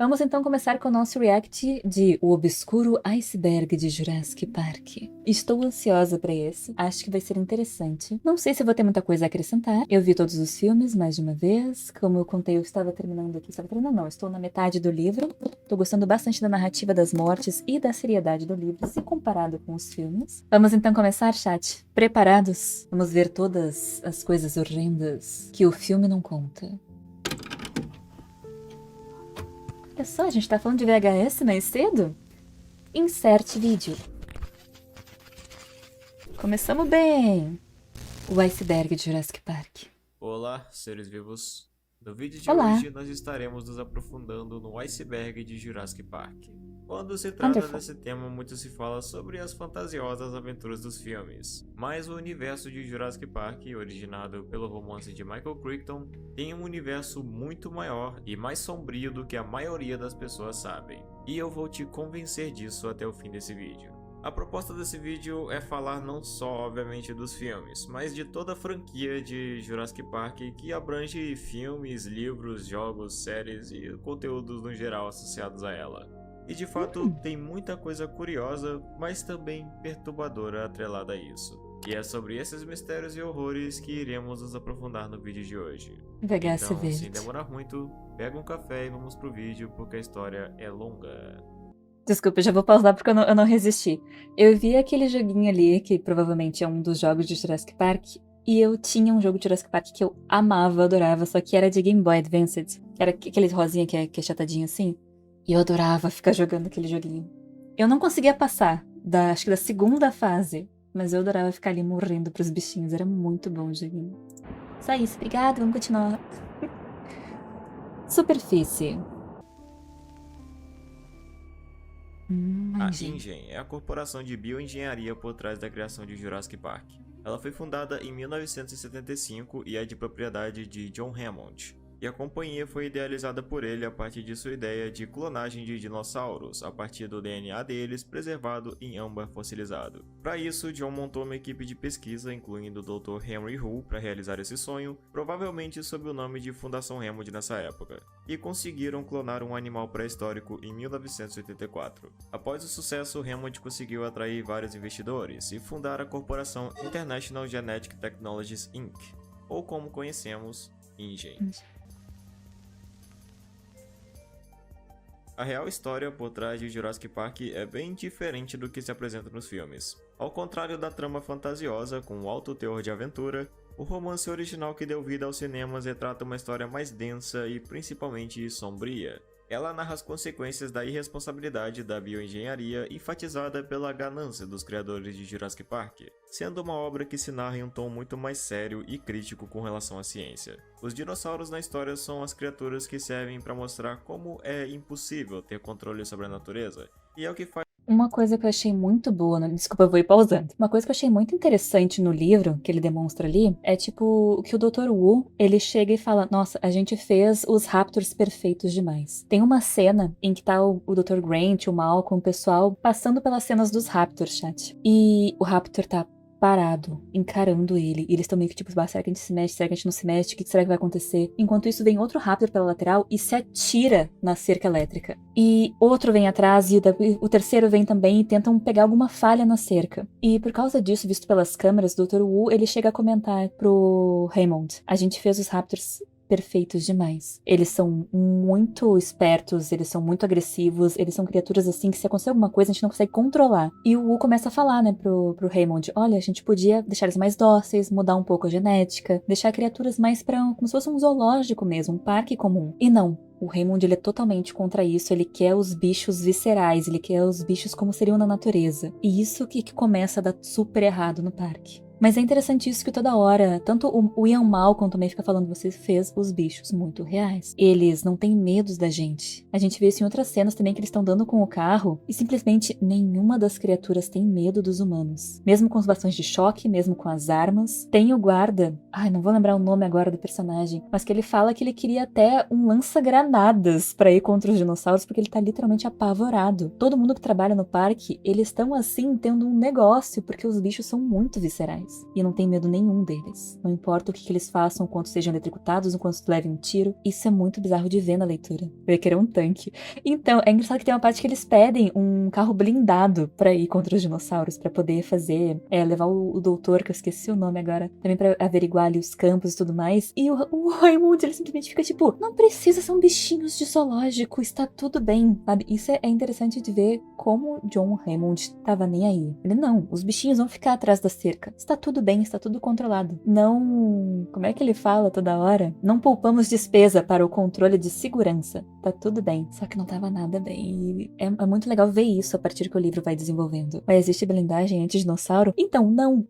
Vamos então começar com o nosso react de O Obscuro Iceberg de Jurassic Park. Estou ansiosa pra esse, acho que vai ser interessante. Não sei se vou ter muita coisa a acrescentar. Eu vi todos os filmes mais de uma vez. Como eu contei, eu estava terminando aqui. Estou na metade do livro. Tô gostando bastante da narrativa das mortes e da seriedade do livro, se comparado com os filmes. Vamos então começar, chat? Preparados? Vamos ver todas as coisas horrendas que o filme não conta. Olha só, a gente tá falando de VHS mais cedo? Inserte vídeo. Começamos bem! O iceberg de Jurassic Park. Olá, seres vivos. No vídeo de Olá. hoje nós estaremos nos aprofundando no iceberg de Jurassic Park. Quando se trata Wonderful. desse tema, muito se fala sobre as fantasiosas aventuras dos filmes, mas o universo de Jurassic Park, originado pelo romance de Michael Crichton, tem um universo muito maior e mais sombrio do que a maioria das pessoas sabem. E eu vou te convencer disso até o fim desse vídeo. A proposta desse vídeo é falar não só, obviamente, dos filmes, mas de toda a franquia de Jurassic Park que abrange filmes, livros, jogos, séries e conteúdos no geral associados a ela. E de fato tem muita coisa curiosa, mas também perturbadora atrelada a isso. E é sobre esses mistérios e horrores que iremos nos aprofundar no vídeo de hoje. VHS Então, verde. sem demorar muito, pega um café e vamos pro vídeo porque a história é longa. Desculpa, eu já vou pausar porque eu não resisti. Eu vi aquele joguinho ali, que provavelmente é um dos jogos de Jurassic Park, e eu tinha um jogo de Jurassic Park que eu amava, adorava, só que era de Game Boy Advance. Era aquele rosinha que é chatadinho assim. E eu adorava ficar jogando aquele joguinho. Eu não conseguia passar, acho que da segunda fase, mas eu adorava ficar ali morrendo pros bichinhos, era muito bom o joguinho. Só isso, obrigada, vamos continuar. Superfície. A InGen. InGen é a corporação de bioengenharia por trás da criação de Jurassic Park. Ela foi fundada em 1975 e é de propriedade de John Hammond. E a companhia foi idealizada por ele a partir de sua ideia de clonagem de dinossauros, a partir do DNA deles preservado em âmbar fossilizado. Para isso, John montou uma equipe de pesquisa, incluindo o Dr. Henry Hu, para realizar esse sonho, provavelmente sob o nome de Fundação Hammond nessa época, e conseguiram clonar um animal pré-histórico em 1984. Após o sucesso, Hammond conseguiu atrair vários investidores e fundar a corporação International Genetic Technologies Inc., ou como conhecemos, InGen. A real história por trás de Jurassic Park é bem diferente do que se apresenta nos filmes. Ao contrário da trama fantasiosa, com um alto teor de aventura, o romance original que deu vida aos cinemas retrata uma história mais densa e principalmente sombria. Ela narra as consequências da irresponsabilidade da bioengenharia enfatizada pela ganância dos criadores de Jurassic Park, sendo uma obra que se narra em um tom muito mais sério e crítico com relação à ciência. Os dinossauros na história são as criaturas que servem para mostrar como é impossível ter controle sobre a natureza, e é o que faz Uma coisa que eu achei muito boa, desculpa, eu vou ir pausando. Uma coisa que eu achei muito interessante no livro, que ele demonstra ali, é tipo que o Dr. Wu, ele chega e fala, nossa, a gente fez os Raptors perfeitos demais. Tem uma cena em que tá o Dr. Grant, o Malcolm, o pessoal, passando pelas cenas dos Raptors, chat. E o Raptor tá parado, encarando ele. E eles estão meio que tipo, será que a gente se mexe? Será que a gente não se mexe? O que será que vai acontecer? Enquanto isso, vem outro Raptor pela lateral e se atira na cerca elétrica. E outro vem atrás e o terceiro vem também e tentam pegar alguma falha na cerca. E por causa disso, visto pelas câmeras, o Dr. Wu, ele chega a comentar pro Raymond: a gente fez os Raptors perfeitos demais. Eles são muito espertos, eles são muito agressivos, eles são criaturas assim que se acontecer alguma coisa a gente não consegue controlar. E o Wu começa a falar, né, pro Raymond, olha, a gente podia deixar eles mais dóceis, mudar um pouco a genética, deixar criaturas mais como se fosse um zoológico mesmo, um parque comum. E não. O Raymond, ele é totalmente contra isso, ele quer os bichos viscerais, ele quer os bichos como seriam na natureza. E isso que começa a dar super errado no parque. Mas é interessante isso que toda hora, tanto o Ian Malcolm também fica falando, você fez os bichos muito reais. Eles não têm medos da gente. A gente vê isso em outras cenas também, que eles estão dando com o carro e simplesmente nenhuma das criaturas tem medo dos humanos. Mesmo com os bastões de choque, mesmo com as armas. Tem o guarda, não vou lembrar o nome agora do personagem, mas que ele fala que ele queria até um lança-granadas pra ir contra os dinossauros, porque ele tá literalmente apavorado. Todo mundo que trabalha no parque, eles estão assim, tendo um negócio, porque os bichos são muito viscerais. deles. E não tem medo nenhum deles. Não importa o que eles façam, o quanto sejam eletrocutados, o quanto levem um tiro. Isso é muito bizarro de ver na leitura. Eu ia querer um tanque. Então, é engraçado que tem uma parte que eles pedem um carro blindado pra ir contra os dinossauros, pra poder fazer, levar o doutor, que eu esqueci o nome agora, também pra averiguar ali os campos e tudo mais. E o Raymond, ele simplesmente fica tipo, não precisa, são bichinhos de zoológico, está tudo bem, sabe? Isso é interessante de ver como John Raymond tava nem aí. Ele, não, os bichinhos vão ficar atrás da cerca. Está tudo bem, está tudo controlado. Não, como é que ele fala toda hora? Não poupamos despesa para o controle de segurança. Tá tudo bem. Só que não tava nada bem. E é muito legal ver isso a partir que o livro vai desenvolvendo. Mas existe blindagem anti-dinossauro? Então, não.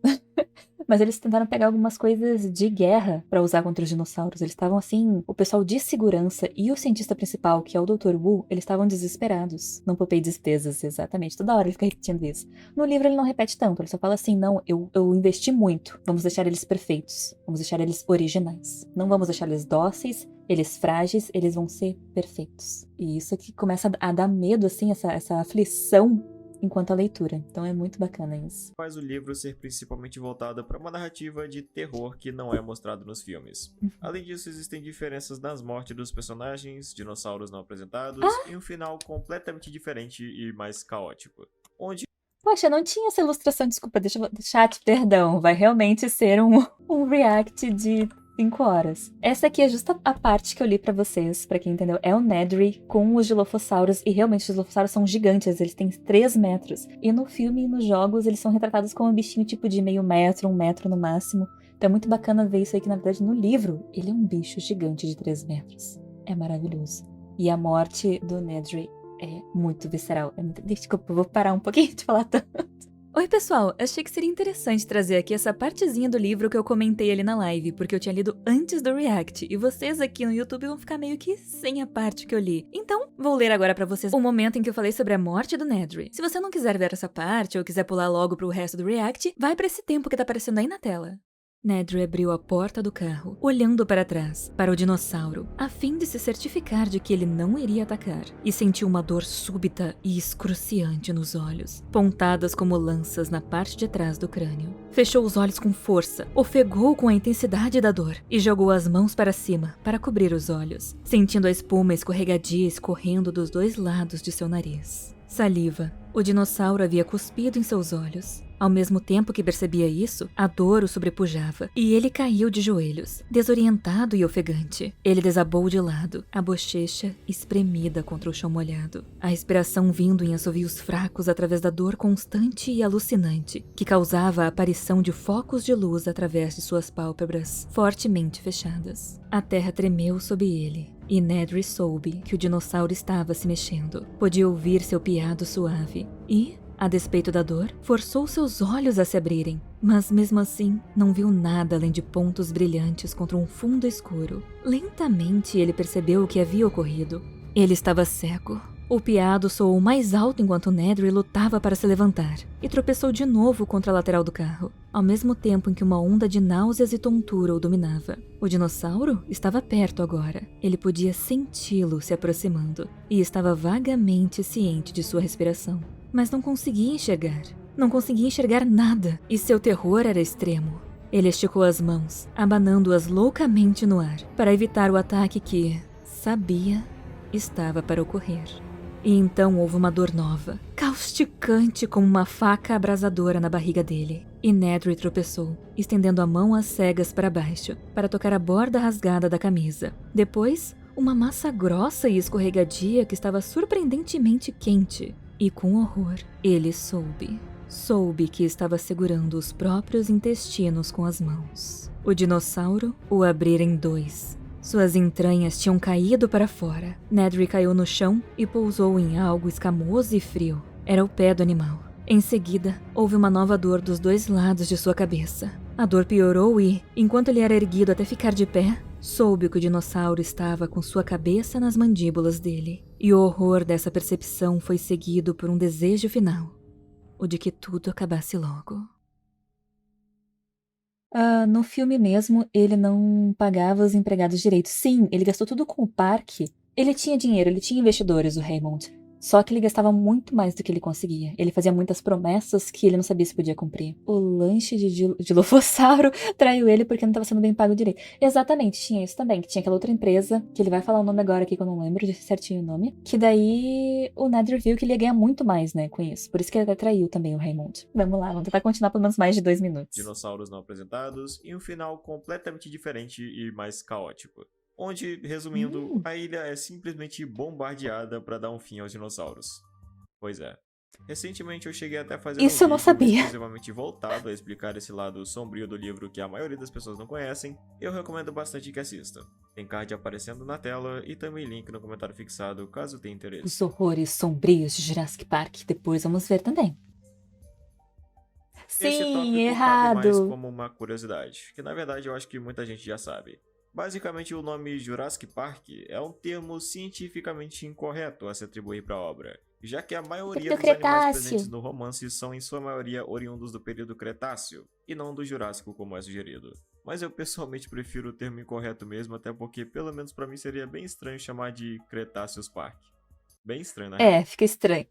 Mas eles tentaram pegar algumas coisas de guerra pra usar contra os dinossauros. Eles estavam assim, o pessoal de segurança e o cientista principal, que é o Dr. Wu, eles estavam desesperados. Não poupei despesas, exatamente. Toda hora ele fica repetindo isso. No livro ele não repete tanto, ele só fala assim, não, eu investi muito. Vamos deixar eles perfeitos. Vamos deixar eles originais. Não vamos deixar eles dóceis, eles frágeis, eles vão ser perfeitos. E isso aqui começa a dar medo, assim, essa aflição enquanto a leitura. Então é muito bacana isso. Faz o livro ser principalmente voltado para uma narrativa de terror que não é mostrado nos filmes. Além disso, existem diferenças nas mortes dos personagens, dinossauros não apresentados e um final completamente diferente e mais caótico. Onde Poxa, não tinha essa ilustração, desculpa, chat, perdão, vai realmente ser um react de 5 horas. Essa aqui é justa a parte que eu li pra vocês, pra quem entendeu. É o Nedry com os Dilophosaurus, e realmente os Dilophosaurus são gigantes, eles têm 3 metros. E no filme e nos jogos eles são retratados como um bichinho tipo de meio metro, 1 metro no máximo. Então é muito bacana ver isso aí, que na verdade no livro ele é um bicho gigante de 3 metros. É maravilhoso. E a morte do Nedry é muito visceral. Desculpa, eu vou parar um pouquinho de falar tanto. Oi pessoal, achei que seria interessante trazer aqui essa partezinha do livro que eu comentei ali na live, porque eu tinha lido antes do react, e vocês aqui no YouTube vão ficar meio que sem a parte que eu li. Então, vou ler agora pra vocês o momento em que eu falei sobre a morte do Nedry. Se você não quiser ver essa parte, ou quiser pular logo pro resto do react, vai pra esse tempo que tá aparecendo aí na tela. Nedry abriu a porta do carro, olhando para trás, para o dinossauro, a fim de se certificar de que ele não iria atacar, e sentiu uma dor súbita e excruciante nos olhos, pontadas como lanças na parte de trás do crânio. Fechou os olhos com força, ofegou com a intensidade da dor e jogou as mãos para cima para cobrir os olhos, sentindo a espuma escorregadia escorrendo dos 2 lados de seu nariz. Saliva. O dinossauro havia cuspido em seus olhos. Ao mesmo tempo que percebia isso, a dor o sobrepujava, e ele caiu de joelhos, desorientado e ofegante. Ele desabou de lado, a bochecha espremida contra o chão molhado, a respiração vindo em assovios fracos através da dor constante e alucinante, que causava a aparição de focos de luz através de suas pálpebras, fortemente fechadas. A terra tremeu sob ele, e Nedry soube que o dinossauro estava se mexendo. Podia ouvir seu piado suave, e, a despeito da dor, forçou seus olhos a se abrirem, mas mesmo assim não viu nada além de pontos brilhantes contra um fundo escuro. Lentamente ele percebeu o que havia ocorrido. Ele estava cego. O piado soou mais alto enquanto Nedry lutava para se levantar, e tropeçou de novo contra a lateral do carro, ao mesmo tempo em que uma onda de náuseas e tontura o dominava. O dinossauro estava perto agora. Ele podia senti-lo se aproximando, e estava vagamente ciente de sua respiração. Mas não conseguia enxergar. Não conseguia enxergar nada, e seu terror era extremo. Ele esticou as mãos, abanando-as loucamente no ar, para evitar o ataque que, sabia, estava para ocorrer. E então houve uma dor nova, causticante como uma faca abrasadora na barriga dele. E Nedry tropeçou, estendendo a mão às cegas para baixo, para tocar a borda rasgada da camisa. Depois, uma massa grossa e escorregadia que estava surpreendentemente quente. E com horror, ele soube que estava segurando os próprios intestinos com as mãos. O dinossauro o abrira em 2. Suas entranhas tinham caído para fora. Nedry caiu no chão e pousou em algo escamoso e frio. Era o pé do animal. Em seguida, houve uma nova dor dos 2 lados de sua cabeça. A dor piorou e, enquanto ele era erguido até ficar de pé, soube que o dinossauro estava com sua cabeça nas mandíbulas dele. E o horror dessa percepção foi seguido por um desejo final, o de que tudo acabasse logo. No filme mesmo, ele não pagava os empregados direito. Sim, ele gastou tudo com o parque. Ele tinha dinheiro, ele tinha investidores, o Raymond. Só que ele gastava muito mais do que ele conseguia. Ele fazia muitas promessas que ele não sabia se podia cumprir. O lanche de Dilofossauro traiu ele porque não estava sendo bem pago direito. Exatamente, tinha isso também. Que tinha aquela outra empresa, que ele vai falar o nome agora aqui que eu não lembro de certinho o nome. Que daí o Nadir viu que ele ia ganhar muito mais, né, com isso. Por isso que ele até traiu também o Raymond. Vamos lá, vamos tentar continuar pelo menos mais de 2 minutos. Dinossauros não apresentados e um final completamente diferente e mais caótico. Onde, resumindo, a ilha é simplesmente bombardeada para dar um fim aos dinossauros. Pois é. Recentemente eu cheguei até a fazer Isso eu um não vídeo sabia. exclusivamente voltado a explicar esse lado sombrio do livro que a maioria das pessoas não conhecem. Eu recomendo bastante que assista. Tem card aparecendo na tela e também link no comentário fixado caso tenha interesse. Os horrores sombrios de Jurassic Park. Depois vamos ver também. Esse Sim, tópico cabe mais errado. como uma curiosidade, que na verdade eu acho que muita gente já sabe. Basicamente, o nome Jurassic Park é um termo cientificamente incorreto a se atribuir para a obra, já que a maioria dos animais presentes no romance são em sua maioria oriundos do período Cretáceo, e não do Jurássico como é sugerido. Mas eu pessoalmente prefiro o termo incorreto mesmo, até porque pelo menos para mim seria bem estranho chamar de Cretaceous Park. Bem estranho, na real. Fica estranho.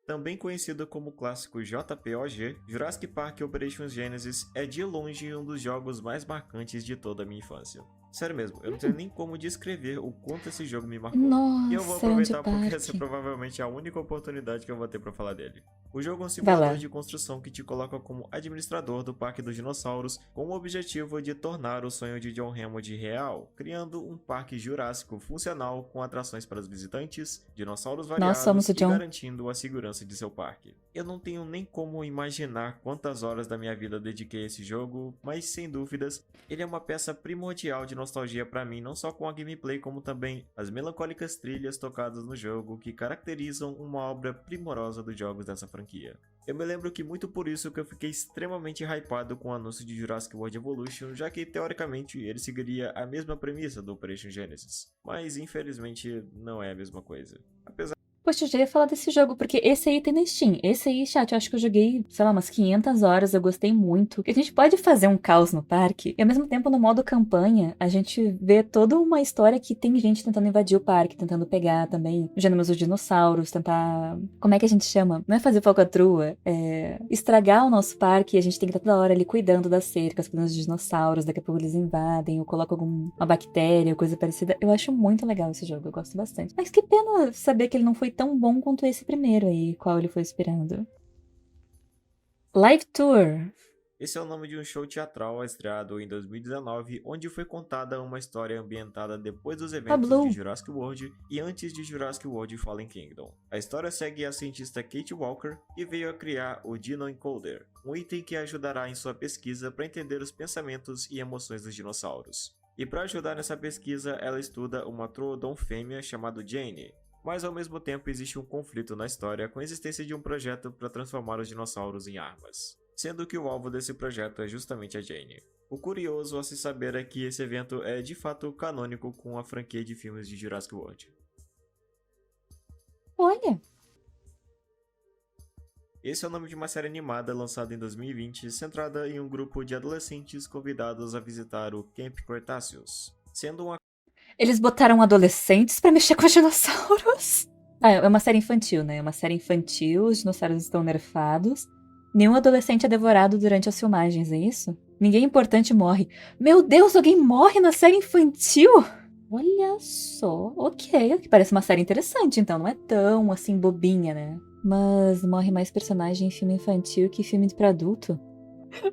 Também conhecido como clássico JPOG, Jurassic Park Operation Genesis é de longe um dos jogos mais marcantes de toda a minha infância. Sério mesmo, eu não tenho nem como descrever o quanto esse jogo me marcou. Nossa, E eu vou aproveitar porque essa é provavelmente a única oportunidade que eu vou ter pra falar dele. O jogo é um simulador de construção que te coloca como administrador do Parque dos Dinossauros, com o objetivo de tornar o sonho de John Hammond real, criando um parque jurássico funcional com atrações para os visitantes, dinossauros variados e garantindo a segurança de seu parque. Eu não tenho nem como imaginar quantas horas da minha vida dediquei a esse jogo, mas sem dúvidas, ele é uma peça primordial de nostalgia para mim, não só com a gameplay, como também as melancólicas trilhas tocadas no jogo que caracterizam uma obra primorosa dos jogos dessa franquia. Eu me lembro que muito por isso que eu fiquei extremamente hypado com o anúncio de Jurassic World Evolution, já que teoricamente ele seguiria a mesma premissa do Operation Genesis, mas infelizmente não é a mesma coisa. Poxa, eu já ia falar desse jogo, porque esse aí tem na Steam. Esse aí, chat, eu acho que eu joguei, sei lá, umas 500 horas, eu gostei muito. A gente pode fazer um caos no parque, e ao mesmo tempo, no modo campanha, a gente vê toda uma história que tem gente tentando invadir o parque, tentando pegar também gêneros dos dinossauros, tentar... Como é que a gente chama? Não é fazer falcatrua, é estragar o nosso parque, e a gente tem que estar toda hora ali cuidando das cercas, cuidando dos dinossauros, daqui a pouco eles invadem, ou colocam alguma bactéria, coisa parecida. Eu acho muito legal esse jogo, eu gosto bastante. Mas que pena saber que ele não foi tão bom quanto esse primeiro aí, qual ele foi esperando. Live Tour. Esse é o nome de um show teatral estreado em 2019, onde foi contada uma história ambientada depois dos eventos de Jurassic World e antes de Jurassic World Fallen Kingdom. A história segue a cientista Kate Walker e veio a criar o Dino Encoder, um item que ajudará em sua pesquisa para entender os pensamentos e emoções dos dinossauros. E para ajudar nessa pesquisa, ela estuda uma Troodon fêmea chamada Jane. Mas ao mesmo tempo existe um conflito na história com a existência de um projeto para transformar os dinossauros em armas, sendo que o alvo desse projeto é justamente a Jane. O curioso a se saber é que esse evento é de fato canônico com a franquia de filmes de Jurassic World. Olha! Esse é o nome de uma série animada lançada em 2020, centrada em um grupo de adolescentes convidados a visitar o Camp Cretaceous, sendo uma... Eles botaram adolescentes pra mexer com os dinossauros? Ah, é uma série infantil, né? É uma série infantil, os dinossauros estão nerfados. Nenhum adolescente é devorado durante as filmagens, é isso? Ninguém importante morre. Meu Deus, alguém morre na série infantil? Olha só, ok, que parece uma série interessante, então não é tão assim bobinha, né? Mas morre mais personagem em filme infantil que filme pra adulto?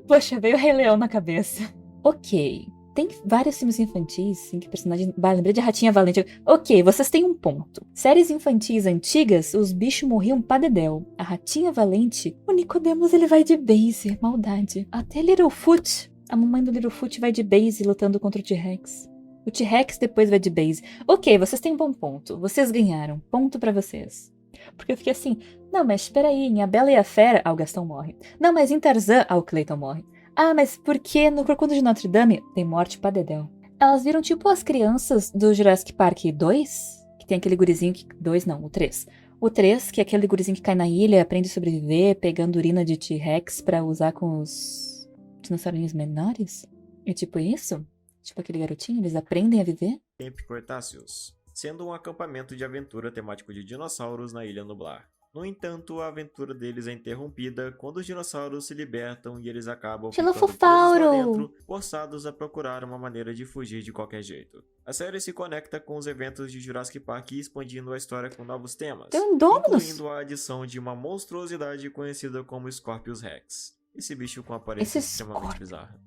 Poxa, veio o Rei Leão na cabeça. Ok. Tem vários filmes infantis em que personagens... lembrei de Ratinha Valente. Ok, vocês têm um ponto. Séries infantis antigas, os bichos morriam pra dedéu. A Ratinha Valente, o Nicodemus ele vai de base, maldade. Até Littlefoot, a mamãe do Littlefoot vai de base lutando contra o T-Rex. O T-Rex depois vai de base. Ok, vocês têm um bom ponto. Vocês ganharam. Ponto pra vocês. Porque eu fiquei assim, não, mas espera aí, em A Bela e a Fera, o Gastão morre. Não, mas em Tarzan, o Clayton morre. Ah, mas por que no Crocodilo de Notre Dame tem morte pra dedéu? Elas viram tipo as crianças do Jurassic Park 2, que tem aquele gurizinho que... 2 não, o 3. O 3, que é aquele gurizinho que cai na ilha, aprende a sobreviver, pegando urina de T-Rex pra usar com os dinossaurinhos menores? É tipo isso? Tipo aquele garotinho, eles aprendem a viver? Camp Cretaceous, sendo um acampamento de aventura temático de dinossauros na Ilha Nublar. No entanto, a aventura deles é interrompida quando os dinossauros se libertam e eles acabam ficando presos lá dentro, forçados a procurar uma maneira de fugir de qualquer jeito. A série se conecta com os eventos de Jurassic Park expandindo a história com novos temas, incluindo a adição de uma monstruosidade conhecida como Scorpius Rex. Esse bicho com aparência extremamente bizarra.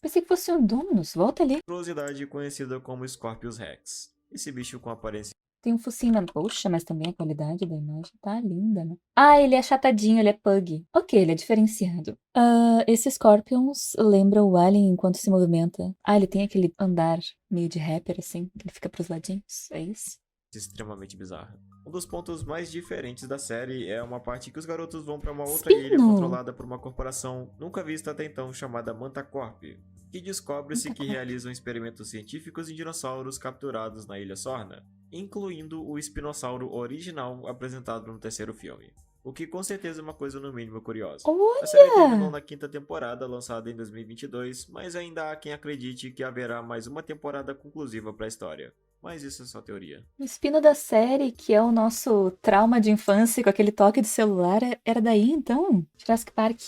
Pensei que fosse um Dominus, volta ali. Monstruosidade conhecida como Scorpius Rex. Esse bicho com aparência... Tem um focinho na... Poxa, mas também a qualidade da imagem tá linda, né? Ah, ele é achatadinho, ele é pug. Ok, ele é diferenciado. Esse Scorpions lembra o Alien enquanto se movimenta. Ah, ele tem aquele andar meio de rapper, assim, que ele fica pros ladinhos, é isso? Extremamente bizarra. Um dos pontos mais diferentes da série é uma parte que os garotos vão para uma outra ilha controlada por uma corporação nunca vista até então chamada Mantacorp, que descobre-se que realizam experimentos científicos em dinossauros capturados na Ilha Sorna, incluindo o espinossauro original apresentado no terceiro filme. O que com certeza é uma coisa no mínimo curiosa. Olha! A série terminou na 5ª temporada, lançada em 2022, mas ainda há quem acredite que haverá mais uma temporada conclusiva para a história. Mas isso é só teoria. O espino da série, que é o nosso trauma de infância com aquele toque de celular, era daí então? Jurassic Park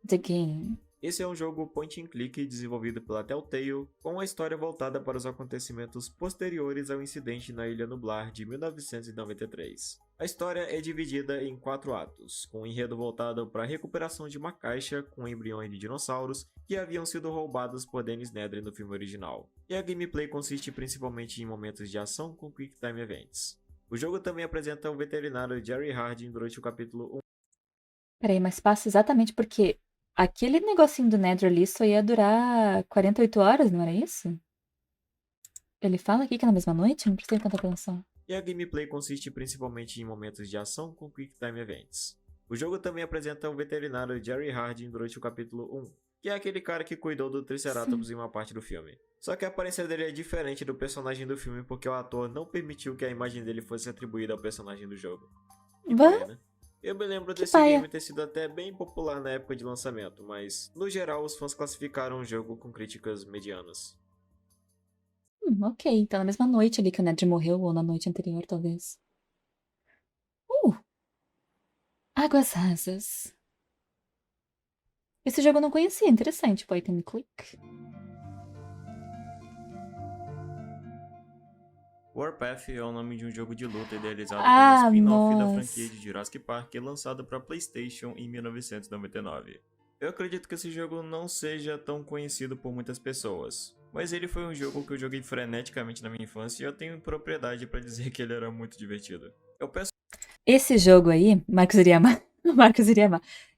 The Game. Esse é um jogo point and click desenvolvido pela Telltale, com a história voltada para os acontecimentos posteriores ao incidente na Ilha Nublar de 1993. A história é dividida em 4 atos, com um enredo voltado para a recuperação de uma caixa com embriões de dinossauros que haviam sido roubados por Dennis Nedry no filme original. E a gameplay consiste principalmente em momentos de ação com Quick Time Events. O jogo também apresenta o veterinário Jerry Hardin durante o capítulo 1. Peraí, mas passa exatamente porque aquele negocinho do Nedry ali só ia durar 48 horas, não era isso? Ele fala aqui que é na mesma noite? Não prestei tanta atenção. E a gameplay consiste principalmente em momentos de ação com Quick Time Events. O jogo também apresenta o veterinário Jerry Hardin durante o capítulo 1, que é aquele cara que cuidou do Triceratops em uma parte do filme. Só que a aparência dele é diferente do personagem do filme porque o ator não permitiu que a imagem dele fosse atribuída ao personagem do jogo. Que paia, né? Eu me lembro desse game ter sido até bem popular na época de lançamento, mas no geral os fãs classificaram o jogo com críticas medianas. Ok, então na mesma noite ali que o Nedry morreu, ou na noite anterior, talvez. Águas Rasas. Esse jogo eu não conhecia, interessante, point and click. Warpath é o nome de um jogo de luta idealizado como spin-off da franquia de Jurassic Park lançado para PlayStation em 1999. Eu acredito que esse jogo não seja tão conhecido por muitas pessoas, mas ele foi um jogo que eu joguei freneticamente na minha infância e eu tenho propriedade para dizer que ele era muito divertido. Esse jogo aí, Marcos iria amar.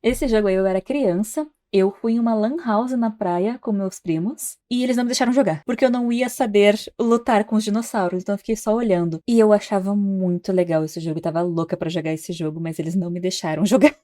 Esse jogo aí eu era criança. Eu fui em uma lan house na praia com meus primos e eles não me deixaram jogar, porque eu não ia saber lutar com os dinossauros, então eu fiquei só olhando. E eu achava muito legal esse jogo, eu tava louca pra jogar esse jogo, mas eles não me deixaram jogar.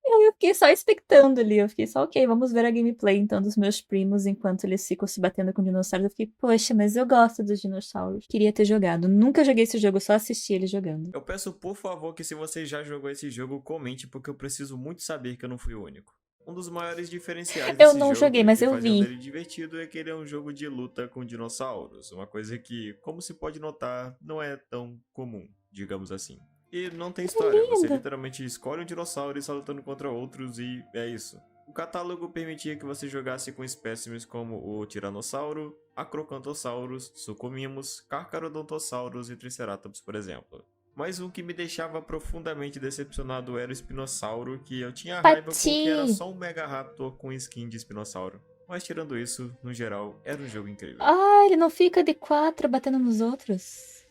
Eu fiquei só expectando ali, eu fiquei só, ok, vamos ver a gameplay então dos meus primos enquanto eles ficam se batendo com dinossauros. Eu fiquei, poxa, mas eu gosto dos dinossauros. Queria ter jogado. Nunca joguei esse jogo, só assisti ele jogando. Eu peço por favor que se você já jogou esse jogo, comente, porque eu preciso muito saber que eu não fui o único. Um dos maiores diferenciais desse jogo, eu não joguei, mas eu vi. dele divertido é que ele é um jogo de luta com dinossauros, uma coisa que, como se pode notar, não é tão comum, digamos assim. E não tem história, você literalmente escolhe um dinossauro e está lutando contra outros e é isso. O catálogo permitia que você jogasse com espécimes como o Tiranossauro, Acrocanthosaurus, Suchomimus, Carcharodontosaurus e Triceratops, por exemplo. Mas o que me deixava profundamente decepcionado era o Espinossauro, que eu tinha raiva porque era só um Mega Raptor com skin de Espinossauro. Mas tirando isso, no geral, era um jogo incrível. Ah, ele não fica de 4 batendo nos outros.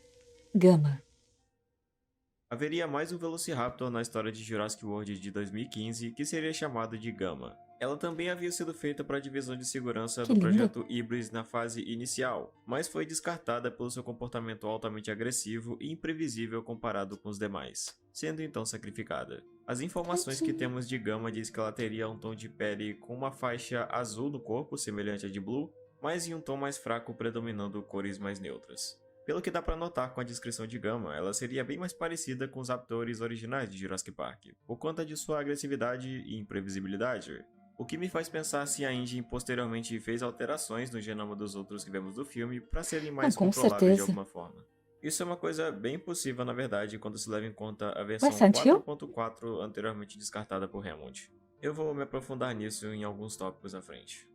Gama. Haveria mais um Velociraptor na história de Jurassic World de 2015, que seria chamado de Gama. Ela também havia sido feita para a divisão de segurança do projeto Hybris na fase inicial, mas foi descartada pelo seu comportamento altamente agressivo e imprevisível comparado com os demais, sendo então sacrificada. As informações que temos de Gama diz que ela teria um tom de pele com uma faixa azul no corpo, semelhante à de Blue, mas em um tom mais fraco predominando cores mais neutras. Pelo que dá pra notar com a descrição de Gama, ela seria bem mais parecida com os Raptors originais de Jurassic Park, por conta de sua agressividade e imprevisibilidade. O que me faz pensar se a engine posteriormente fez alterações no genoma dos outros que vemos do filme para serem mais controláveis de alguma forma. Isso é uma coisa bem possível, na verdade, quando se leva em conta a Ué, versão Silent Hill? 4.4 anteriormente descartada por Hammond. Eu vou me aprofundar nisso em alguns tópicos à frente.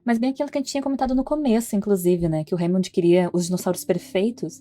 Mas bem aquilo que a gente tinha comentado no começo, inclusive, né? Que o Hammond queria os dinossauros perfeitos.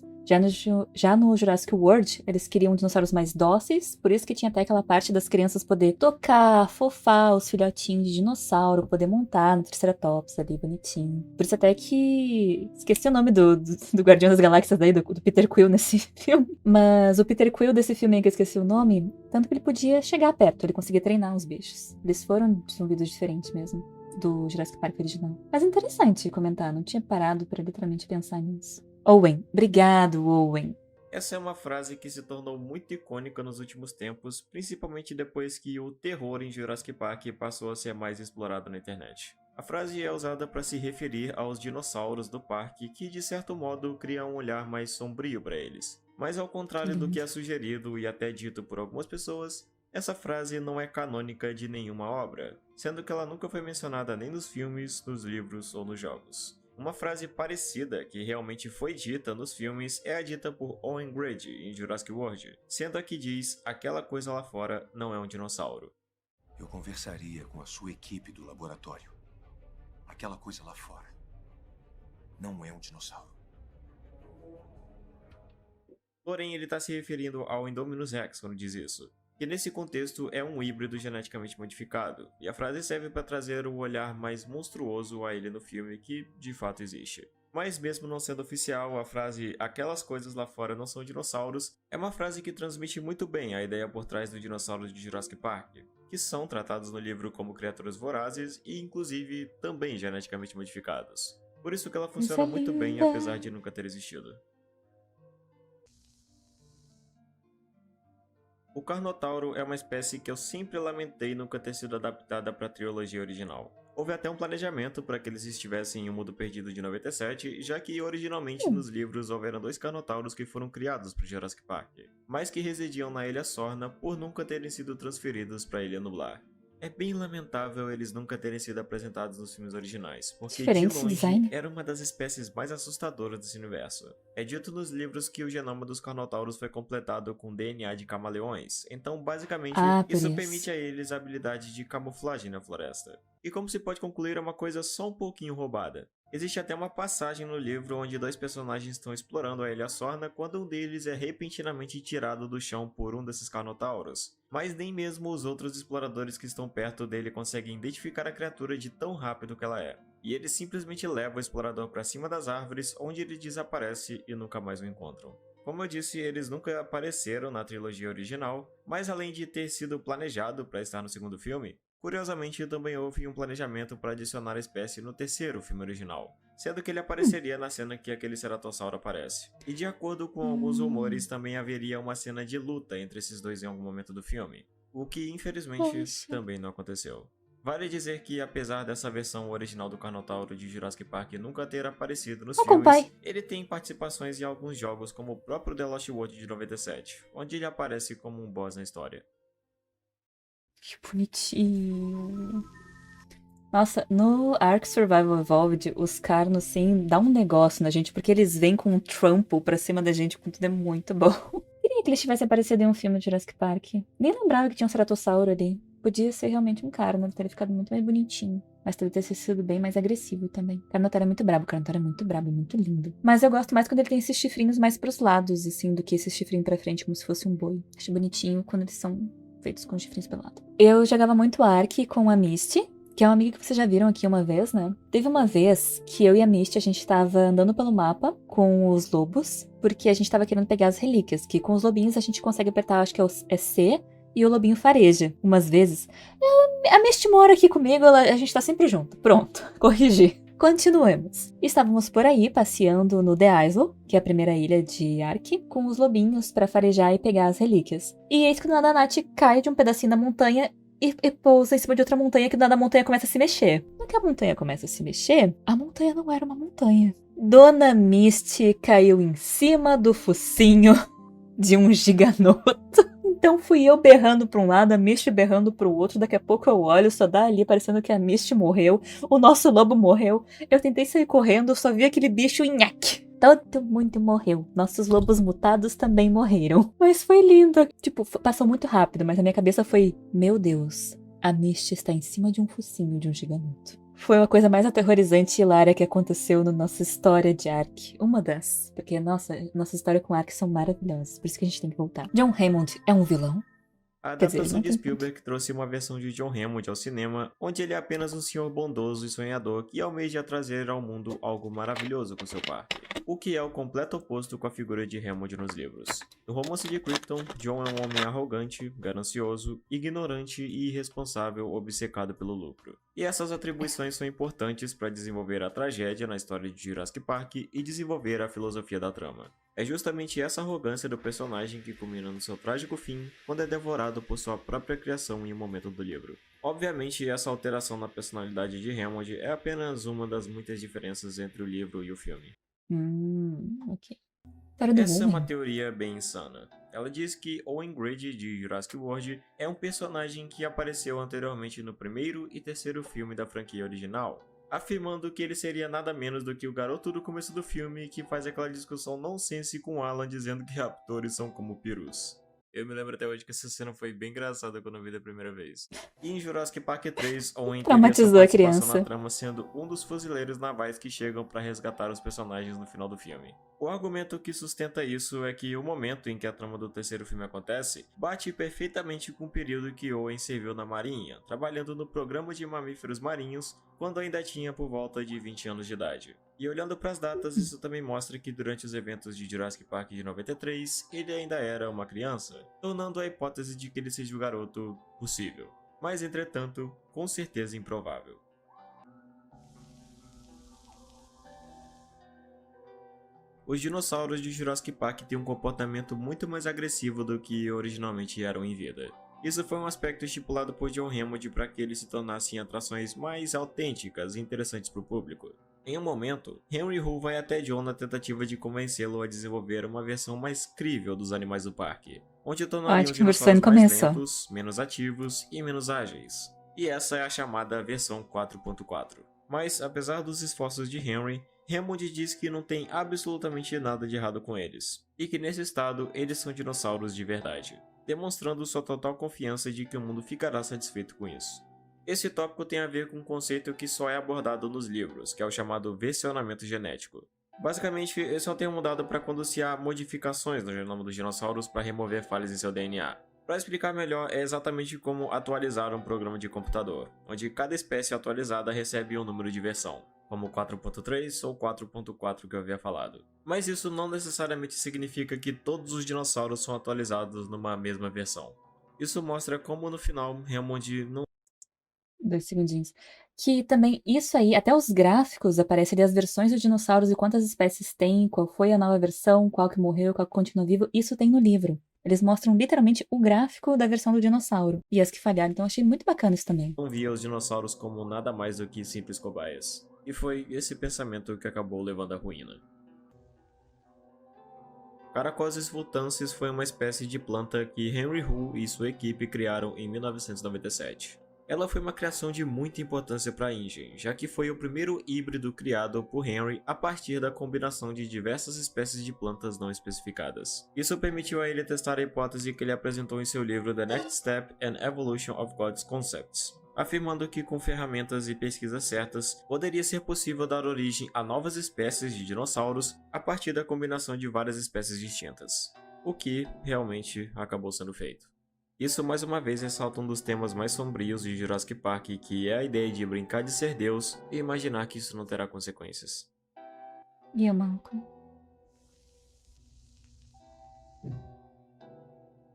Já no Jurassic World, eles queriam dinossauros mais dóceis, por isso que tinha até aquela parte das crianças poder tocar, fofar os filhotinhos de dinossauro, poder montar no Triceratops ali, bonitinho. Por isso até que... Esqueci o nome do Guardião das Galáxias daí, do Peter Quill nesse filme. Mas o Peter Quill desse filme aí que eu esqueci o nome, tanto que ele podia chegar perto, ele conseguia treinar os bichos. Eles foram desenvolvidos diferentes mesmo do Jurassic Park original. Mas interessante comentar, não tinha parado pra literalmente pensar nisso. Owen, obrigado, Owen. Essa é uma frase que se tornou muito icônica nos últimos tempos, principalmente depois que o terror em Jurassic Park passou a ser mais explorado na internet. A frase é usada para se referir aos dinossauros do parque que, de certo modo, criam um olhar mais sombrio para eles. Mas ao contrário do que é sugerido e até dito por algumas pessoas, essa frase não é canônica de nenhuma obra, sendo que ela nunca foi mencionada nem nos filmes, nos livros ou nos jogos. Uma frase parecida que realmente foi dita nos filmes é a dita por Owen Grady em Jurassic World, sendo a que diz aquela coisa lá fora não é um dinossauro. Eu conversaria com a sua equipe do laboratório. Aquela coisa lá fora não é um dinossauro. Porém, ele está se referindo ao Indominus Rex quando diz isso, que nesse contexto é um híbrido geneticamente modificado, e a frase serve para trazer o olhar mais monstruoso a ele no filme que de fato existe. Mas mesmo não sendo oficial, a frase "aquelas coisas lá fora não são dinossauros" é uma frase que transmite muito bem a ideia por trás dos dinossauros de Jurassic Park, que são tratados no livro como criaturas vorazes e inclusive também geneticamente modificados. Por isso que ela funciona muito bem apesar de nunca ter existido. O Carnotauro é uma espécie que eu sempre lamentei nunca ter sido adaptada para a trilogia original. Houve até um planejamento para que eles estivessem em O Mundo Perdido de 97, já que originalmente nos livros houveram 2 Carnotauros que foram criados para Jurassic Park, mas que residiam na Ilha Sorna por nunca terem sido transferidos para a Ilha Nublar. É bem lamentável eles nunca terem sido apresentados nos filmes originais, porque de longe era uma das espécies mais assustadoras desse universo. É dito nos livros que o genoma dos Carnotauros foi completado com DNA de camaleões, então basicamente isso permite a eles a habilidade de camuflagem na floresta. E como se pode concluir, é uma coisa só um pouquinho roubada. Existe até uma passagem no livro onde 2 personagens estão explorando a Ilha Sorna quando um deles é repentinamente tirado do chão por um desses Carnotauros. Mas nem mesmo os outros exploradores que estão perto dele conseguem identificar a criatura de tão rápido que ela é. E eles simplesmente levam o explorador para cima das árvores, onde ele desaparece e nunca mais o encontram. Como eu disse, eles nunca apareceram na trilogia original, mas além de ter sido planejado para estar no segundo filme, curiosamente também houve um planejamento para adicionar a espécie no terceiro filme original, sendo que ele apareceria na cena que aquele ceratossauro aparece. E de acordo com alguns rumores, também haveria uma cena de luta entre esses dois em algum momento do filme, o que infelizmente também não aconteceu. Vale dizer que, apesar dessa versão original do Carnotauro de Jurassic Park nunca ter aparecido nos filmes, ele tem participações em alguns jogos como o próprio The Lost World de 97, onde ele aparece como um boss na história. Que bonitinho. Nossa, no Ark Survival Evolved, os Carnos, sim, dá um negócio na gente, porque eles vêm com um trampo pra cima da gente, com tudo é muito bom. Queria que eles tivessem aparecido em um filme de Jurassic Park. Nem lembrava que tinha um ceratossauro ali. Podia ser realmente um Carno, teria ficado muito mais bonitinho. Mas teria ter sido bem mais agressivo também. Carnotauro é muito brabo, Carnotauro é muito brabo, muito lindo. Mas eu gosto mais quando ele tem esses chifrinhos mais pros lados, assim, do que esse chifrinho pra frente, como se fosse um boi. Acho bonitinho quando eles são feitos com chifrinhos pelo lado. Eu jogava muito Ark com a Misty, que é uma amiga que vocês já viram aqui uma vez, né? Teve uma vez que eu e a Misty, a gente tava andando pelo mapa com os lobos, porque a gente tava querendo pegar as relíquias, que com os lobinhos a gente consegue apertar, acho que é C, e o lobinho fareja. Umas vezes, a Misty mora aqui comigo, a gente tá sempre junto. Pronto, corrigi. Continuemos. Estávamos por aí, passeando no The Isle, que é a primeira ilha de Ark, com os lobinhos pra farejar e pegar as relíquias. E eis que do nada a Nath cai de um pedacinho da montanha e pousa em cima de outra montanha, que do nada a montanha começa a se mexer. No que a montanha começa a se mexer, a montanha não era uma montanha. Dona Misty caiu em cima do focinho de um giganoto. Então fui eu berrando pra um lado, a Misty berrando pro outro. Daqui a pouco eu olho, só dá ali parecendo que a Misty morreu. O nosso lobo morreu. Eu tentei sair correndo, só vi aquele bicho nhaque. todo mundo morreu. Nossos lobos mutados também morreram. Mas foi lindo. Tipo, passou muito rápido, mas a minha cabeça foi, meu Deus, a Misty está em cima de um focinho de um gigamuto. Foi a coisa mais aterrorizante e hilária que aconteceu na nossa história de Ark. Uma das. Porque, nossa história com Ark são maravilhosas. Por isso que a gente tem que voltar. John Hammond é um vilão? A Quer dizer, ele adaptação não de tem Spielberg trouxe uma versão de John Hammond ao cinema, onde ele é apenas um senhor bondoso e sonhador que almeja trazer ao mundo algo maravilhoso com seu parque, o que é o completo oposto com a figura de Hammond nos livros. No romance de Krypton, John é um homem arrogante, ganancioso, ignorante e irresponsável, obcecado pelo lucro. E essas atribuições são importantes para desenvolver a tragédia na história de Jurassic Park e desenvolver a filosofia da trama. É justamente essa arrogância do personagem que culmina no seu trágico fim quando é devorado por sua própria criação em um momento do livro. Obviamente, essa alteração na personalidade de Hammond é apenas uma das muitas diferenças entre o livro e o filme. Ok. Para do Essa é uma Owen. teoria bem insana. Ela diz que Owen Grady, de Jurassic World, é um personagem que apareceu anteriormente no primeiro e terceiro filme da franquia original, afirmando que ele seria nada menos do que o garoto do começo do filme que faz aquela discussão nonsense com Alan dizendo que raptores são como perus. Eu me lembro até hoje que essa cena foi bem engraçada quando eu vi da primeira vez. E em Jurassic Park 3, Owen teve essa Traumatizou a participação na criança. trama sendo um dos fuzileiros navais que chegam para resgatar os personagens no final do filme. O argumento que sustenta isso é que o momento em que a trama do terceiro filme acontece bate perfeitamente com o período que Owen serviu na marinha, trabalhando no programa de mamíferos marinhos quando ainda tinha por volta de 20 anos de idade. E olhando para as datas, isso também mostra que durante os eventos de Jurassic Park de 93, ele ainda era uma criança, tornando a hipótese de que ele seja o garoto possível, mas entretanto, com certeza improvável. Os dinossauros de Jurassic Park têm um comportamento muito mais agressivo do que originalmente eram em vida. Isso foi um aspecto estipulado por John Hammond para que eles se tornassem atrações mais autênticas e interessantes para o público. Em um momento, Henry Hu vai até John na tentativa de convencê-lo a desenvolver uma versão mais crível dos animais do parque, onde tornariam Acho os que a versão dinossauros mais começou. lentos, menos ativos e menos ágeis. E essa é a chamada versão 4.4. Mas, apesar dos esforços de Henry, Hammond diz que não tem absolutamente nada de errado com eles, e que nesse estado eles são dinossauros de verdade, demonstrando sua total confiança de que o mundo ficará satisfeito com isso. Esse tópico tem a ver com um conceito que só é abordado nos livros, que é o chamado versionamento genético. Basicamente, esse é um termo dado para quando se há modificações no genoma dos dinossauros para remover falhas em seu DNA. Para explicar melhor, é exatamente como atualizar um programa de computador, onde cada espécie atualizada recebe um número de versão, como 4.3 ou 4.4 que eu havia falado. Mas isso não necessariamente significa que todos os dinossauros são atualizados numa mesma versão. Isso mostra como no final Hammond não 2 segundinhos. Que também, isso aí, até os gráficos aparecem ali as versões dos dinossauros e quantas espécies tem, qual foi a nova versão, qual que morreu, qual que continua vivo, isso tem no livro. Eles mostram literalmente o gráfico da versão do dinossauro e as que falharam, então eu achei muito bacana isso também. via os dinossauros como nada mais do que simples cobaias. E foi esse pensamento que acabou levando à ruína. Caracosis vultansis foi uma espécie de planta que Henry Hu e sua equipe criaram em 1997. Ela foi uma criação de muita importância para a InGen, já que foi o primeiro híbrido criado por Henry a partir da combinação de diversas espécies de plantas não especificadas. Isso permitiu a ele testar a hipótese que ele apresentou em seu livro The Next Step and Evolution of God's Concepts, afirmando que com ferramentas e pesquisas certas, poderia ser possível dar origem a novas espécies de dinossauros a partir da combinação de várias espécies distintas, o que realmente acabou sendo feito. Isso mais uma vez ressalta um dos temas mais sombrios de Jurassic Park, que é a ideia de brincar de ser Deus e imaginar que isso não terá consequências. E eu, Malcolm?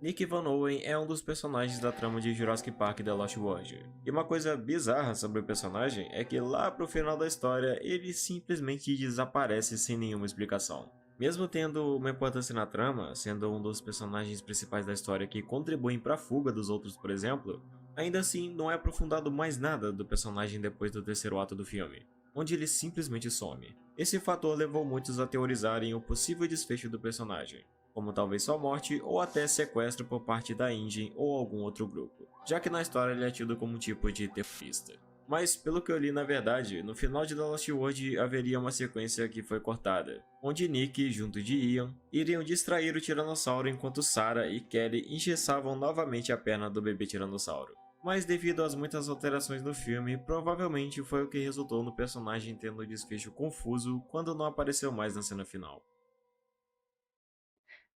Nick Van Owen é um dos personagens da trama de Jurassic Park The Lost World. E uma coisa bizarra sobre o personagem é que lá pro final da história ele simplesmente desaparece sem nenhuma explicação. Mesmo tendo uma importância na trama, sendo um dos personagens principais da história que contribuem para a fuga dos outros, por exemplo, ainda assim não é aprofundado mais nada do personagem depois do terceiro ato do filme, onde ele simplesmente some. Esse fator levou muitos a teorizarem o possível desfecho do personagem, como talvez sua morte ou até sequestro por parte da InGen ou algum outro grupo, já que na história ele é tido como um tipo de terrorista. Mas, pelo que eu li, na verdade, no final de The Lost World haveria uma sequência que foi cortada, onde Nick, junto de Ian, iriam distrair o Tiranossauro enquanto Sarah e Kelly engessavam novamente a perna do bebê Tiranossauro. Mas devido às muitas alterações no filme, provavelmente foi o que resultou no personagem tendo um desfecho confuso quando não apareceu mais na cena final.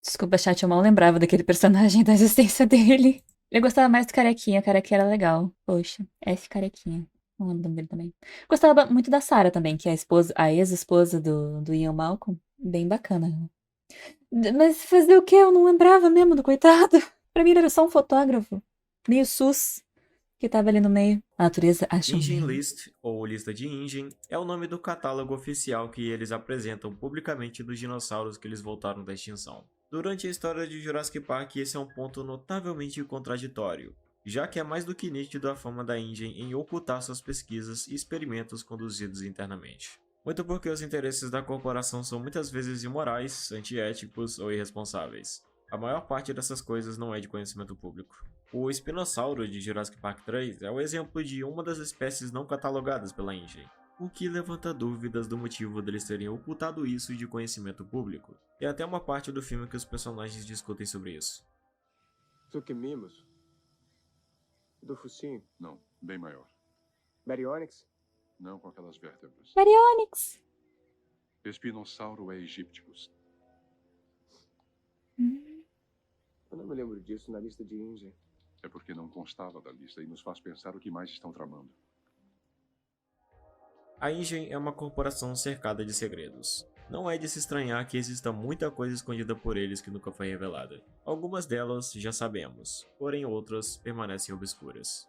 Desculpa, chat, eu mal lembrava daquele personagem, da existência dele. Eu gostava mais do Carequinha, Carequinha era legal. Poxa, F Carequinha. Não lembro o nome dele também. Gostava muito da Sarah também, que é a ex-esposa do Ian Malcolm. Bem bacana. Mas fazer o quê? Eu não lembrava mesmo do coitado. Pra mim ele era só um fotógrafo. Meio sus, que tava ali no meio. A natureza acha um Ingen meio. List, ou Lista de Ingen, é o nome do catálogo oficial que eles apresentam publicamente dos dinossauros que eles voltaram da extinção. Durante a história de Jurassic Park, esse é um ponto notavelmente contraditório, já que é mais do que nítido a fama da Ingen em ocultar suas pesquisas e experimentos conduzidos internamente. Muito porque os interesses da corporação são muitas vezes imorais, antiéticos ou irresponsáveis. A maior parte dessas coisas não é de conhecimento público. O espinossauro de Jurassic Park 3 é o exemplo de uma das espécies não catalogadas pela Ingen, o que levanta dúvidas do motivo deles terem ocultado isso de conhecimento público. E até uma parte do filme que os personagens discutem sobre isso. Tuquimimos? Do focinho? Não, bem maior. Baryonyx? Não com aquelas vértebras. Baryonyx! Espinossauro é Aegypticus. Eu não me lembro disso na lista de Ingen. É porque não constava da lista e nos faz pensar o que mais estão tramando. A Ingen é uma corporação cercada de segredos. Não é de se estranhar que exista muita coisa escondida por eles que nunca foi revelada. Algumas delas já sabemos, porém outras permanecem obscuras.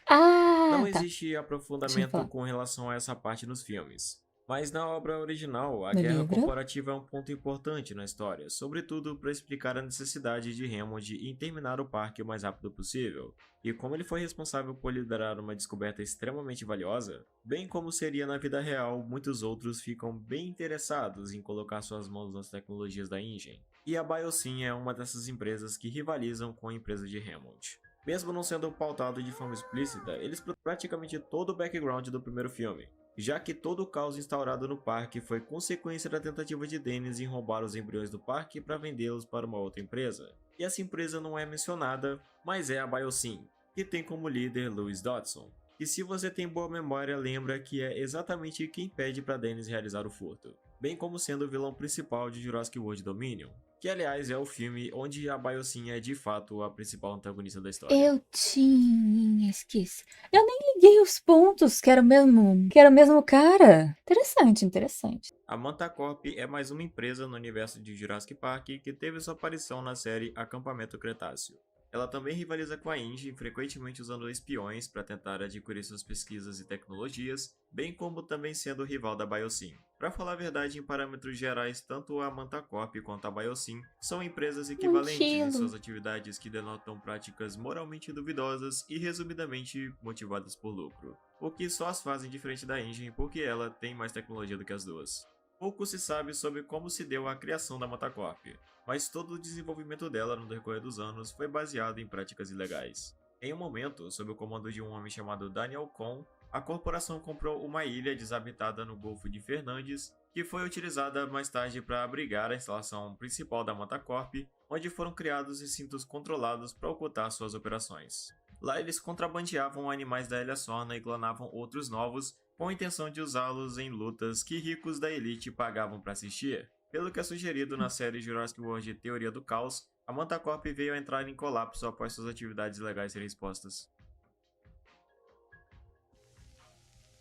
Não Tá. existe Deixa eu aprofundamento falar. com relação a essa parte nos filmes. Mas na obra original, a No guerra livro? corporativa é um ponto importante na história, sobretudo para explicar a necessidade de Hammond em terminar o parque o mais rápido possível. E como ele foi responsável por liderar uma descoberta extremamente valiosa, bem como seria na vida real, muitos outros ficam bem interessados em colocar suas mãos nas tecnologias da Ingen. E a Biosyn é uma dessas empresas que rivalizam com a empresa de Hammond. Mesmo não sendo pautado de forma explícita, eles praticamente todo o background do primeiro filme, já que todo o caos instaurado no parque foi consequência da tentativa de Dennis em roubar os embriões do parque para vendê-los para uma outra empresa. E essa empresa não é mencionada, mas é a Biosyn, que tem como líder Louis Dodson, que se você tem boa memória lembra que é exatamente quem pede para Dennis realizar o furto, bem como sendo o vilão principal de Jurassic World Dominion, que aliás é o filme onde a Biosyn é de fato a principal antagonista da história. Eu tinha esqueci. Eu nem liguei os pontos, que era o mesmo cara. Interessante, interessante. A Mantacorp é mais uma empresa no universo de Jurassic Park que teve sua aparição na série Acampamento Cretáceo. Ela também rivaliza com a Ingen, frequentemente usando espiões para tentar adquirir suas pesquisas e tecnologias, bem como também sendo rival da Biosyn. Para falar a verdade, em parâmetros gerais, tanto a Mantacorp quanto a Biosyn são empresas equivalentes em suas atividades que denotam práticas moralmente duvidosas e resumidamente motivadas por lucro, o que só as fazem diferente da Ingen porque ela tem mais tecnologia do que as duas. Pouco se sabe sobre como se deu a criação da Mantacorp, mas todo o desenvolvimento dela no decorrer dos anos foi baseado em práticas ilegais. Em um momento, sob o comando de um homem chamado Daniel Cohn, a corporação comprou uma ilha desabitada no Golfo de Fernandes, que foi utilizada mais tarde para abrigar a instalação principal da Mantacorp, onde foram criados recintos controlados para ocultar suas operações. Lá eles contrabandeavam animais da Ilha Sorna e clonavam outros novos, com a intenção de usá-los em lutas que ricos da elite pagavam para assistir. Pelo que é sugerido na série Jurassic World Teoria do Caos, a Mantacorp veio a entrar em colapso após suas atividades ilegais serem expostas.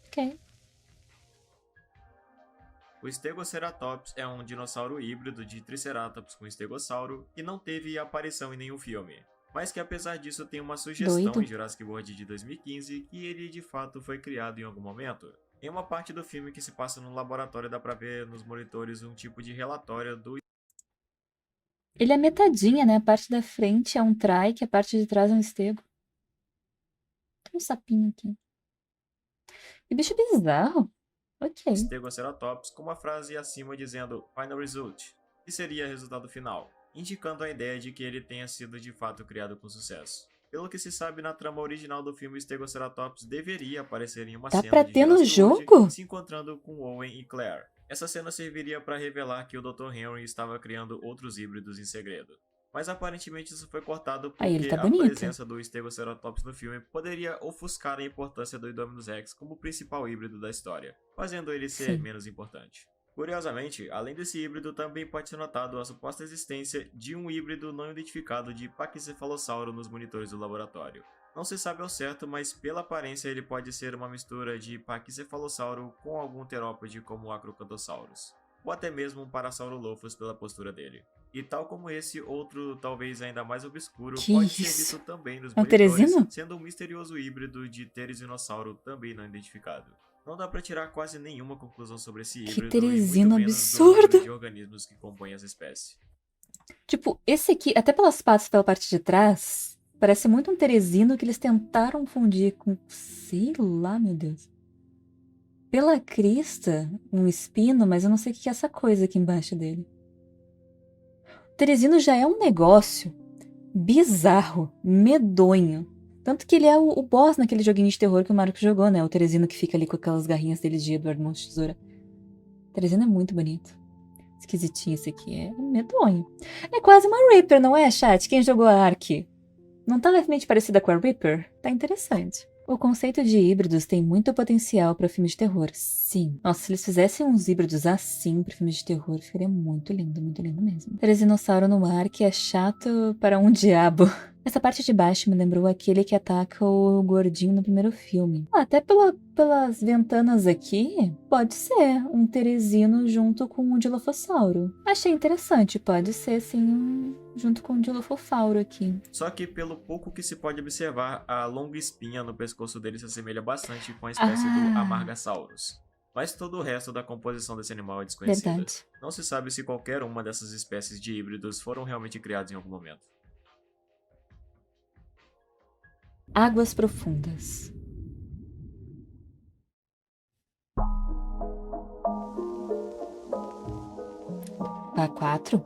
Ok. O Stegoceratops é um dinossauro híbrido de Triceratops com Estegossauro que não teve aparição em nenhum filme, mas que apesar disso tem uma sugestão Doido. em Jurassic World de 2015 que ele de fato foi criado em algum momento. Em uma parte do filme que se passa no laboratório dá pra ver nos monitores um tipo de relatório do Ele é metadinha, né? A parte da frente é um trike, a parte de trás é um estego. Tem um sapinho aqui. Que bicho bizarro. Ok. Stegoceratops com uma frase acima dizendo Final Result, que seria resultado final. indicando a ideia de que ele tenha sido de fato criado com sucesso. Pelo que se sabe, na trama original do filme, o Stegoceratops deveria aparecer em uma Tá cena pra de ter no Jurassic World, jogo? se encontrando com Owen e Claire. Essa cena serviria para revelar que o Dr. Henry estava criando outros híbridos em segredo. Mas aparentemente isso foi cortado Aí ele porque tá a bonito. presença do Stegoceratops no filme poderia ofuscar a importância do Indominus Rex como principal híbrido da história, fazendo ele ser Sim. menos importante. Curiosamente, além desse híbrido, também pode ser notado a suposta existência de um híbrido não identificado de Pachycephalossauro nos monitores do laboratório. Não se sabe ao certo, mas pela aparência ele pode ser uma mistura de Pachycephalossauro com algum terópode como o Acrocanthosaurus, ou até mesmo um Parasaurolophus pela postura dele. E tal como esse, outro talvez ainda mais obscuro Que pode ser isso? visto também nos É um monitores, teresino? sendo um misterioso híbrido de Therizinosauro também não identificado. Não dá pra tirar quase nenhuma conclusão sobre esse Que híbrido e teresino muito menos do absurdo! número de organismos que compõem essa espécie. Tipo, esse aqui, até pelas patas pela parte de trás, parece muito um teresino que eles tentaram fundir com, sei lá, meu Deus. Pela crista, um espino, mas eu não sei o que é essa coisa aqui embaixo dele. O teresino já é um negócio bizarro, medonho. Tanto que ele é o boss naquele joguinho de terror que o Marco jogou, né? O teresino que fica ali com aquelas garrinhas dele de Edward Mãos de Tesoura. O teresino é muito bonito. Esquisitinho esse aqui, é medonho. É quase uma Reaper, não é, chat? Quem jogou a Ark? Não tá levemente parecida com a Reaper? Tá interessante. O conceito de híbridos tem muito potencial para filmes de terror, sim. Nossa, se eles fizessem uns híbridos assim para filmes de terror, ficaria muito lindo mesmo. Teresinossauro no ar que é chato para um diabo. Essa parte de baixo me lembrou aquele que ataca o gordinho no primeiro filme. Até pelas ventanas aqui, pode ser um teresino junto com um dilofossauro. Achei interessante, pode ser sim junto com um dilofossauro aqui. Só que pelo pouco que se pode observar, a longa espinha no pescoço dele se assemelha bastante com a espécie do Amargasaurus. Mas todo o resto da composição desse animal é desconhecida. Verdade. Não se sabe se qualquer uma dessas espécies de híbridos foram realmente criados em algum momento. Águas profundas. A4?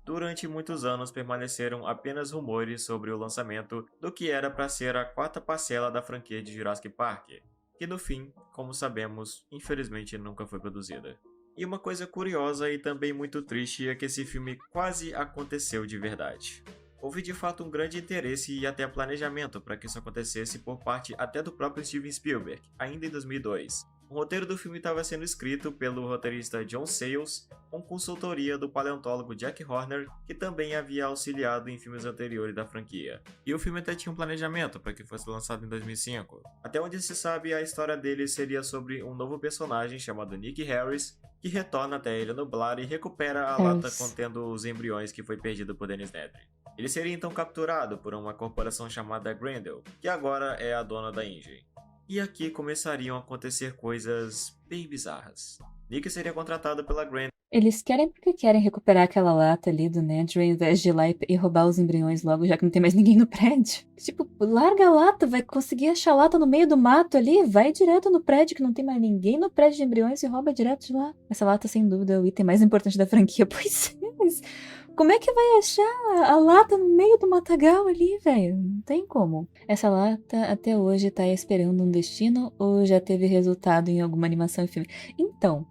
Durante muitos anos permaneceram apenas rumores sobre o lançamento do que era para ser a quarta parcela da franquia de Jurassic Park, que no fim, como sabemos, infelizmente nunca foi produzida. E uma coisa curiosa e também muito triste é que esse filme quase aconteceu de verdade. Houve de fato um grande interesse e até planejamento para que isso acontecesse por parte até do próprio Steven Spielberg, ainda em 2002. O roteiro do filme estava sendo escrito pelo roteirista John Sayles, com consultoria do paleontólogo Jack Horner, que também havia auxiliado em filmes anteriores da franquia. E o filme até tinha um planejamento para que fosse lançado em 2005. Até onde se sabe, a história dele seria sobre um novo personagem chamado Nick Harris, que retorna até a Ilha Nublar e recupera a lata contendo os embriões que foi perdido por Dennis Nedry. Ele seria então capturado por uma corporação chamada Grendel, que agora é a dona da InGen. E aqui começariam a acontecer coisas bem bizarras. Nick seria contratado pela Grendel. Eles querem porque querem recuperar aquela lata ali do Nedry ao invés de ir lá e roubar os embriões logo, já que não tem mais ninguém no prédio. Tipo, larga a lata, vai conseguir achar a lata no meio do mato ali, vai direto no prédio que não tem mais ninguém no prédio de embriões e rouba direto de lá. Essa lata, sem dúvida, é o item mais importante da franquia. Pois é, mas como é que vai achar a lata no meio do matagal ali, velho? Não tem como. Essa lata até hoje tá esperando um destino ou já teve resultado em alguma animação e filme? Então,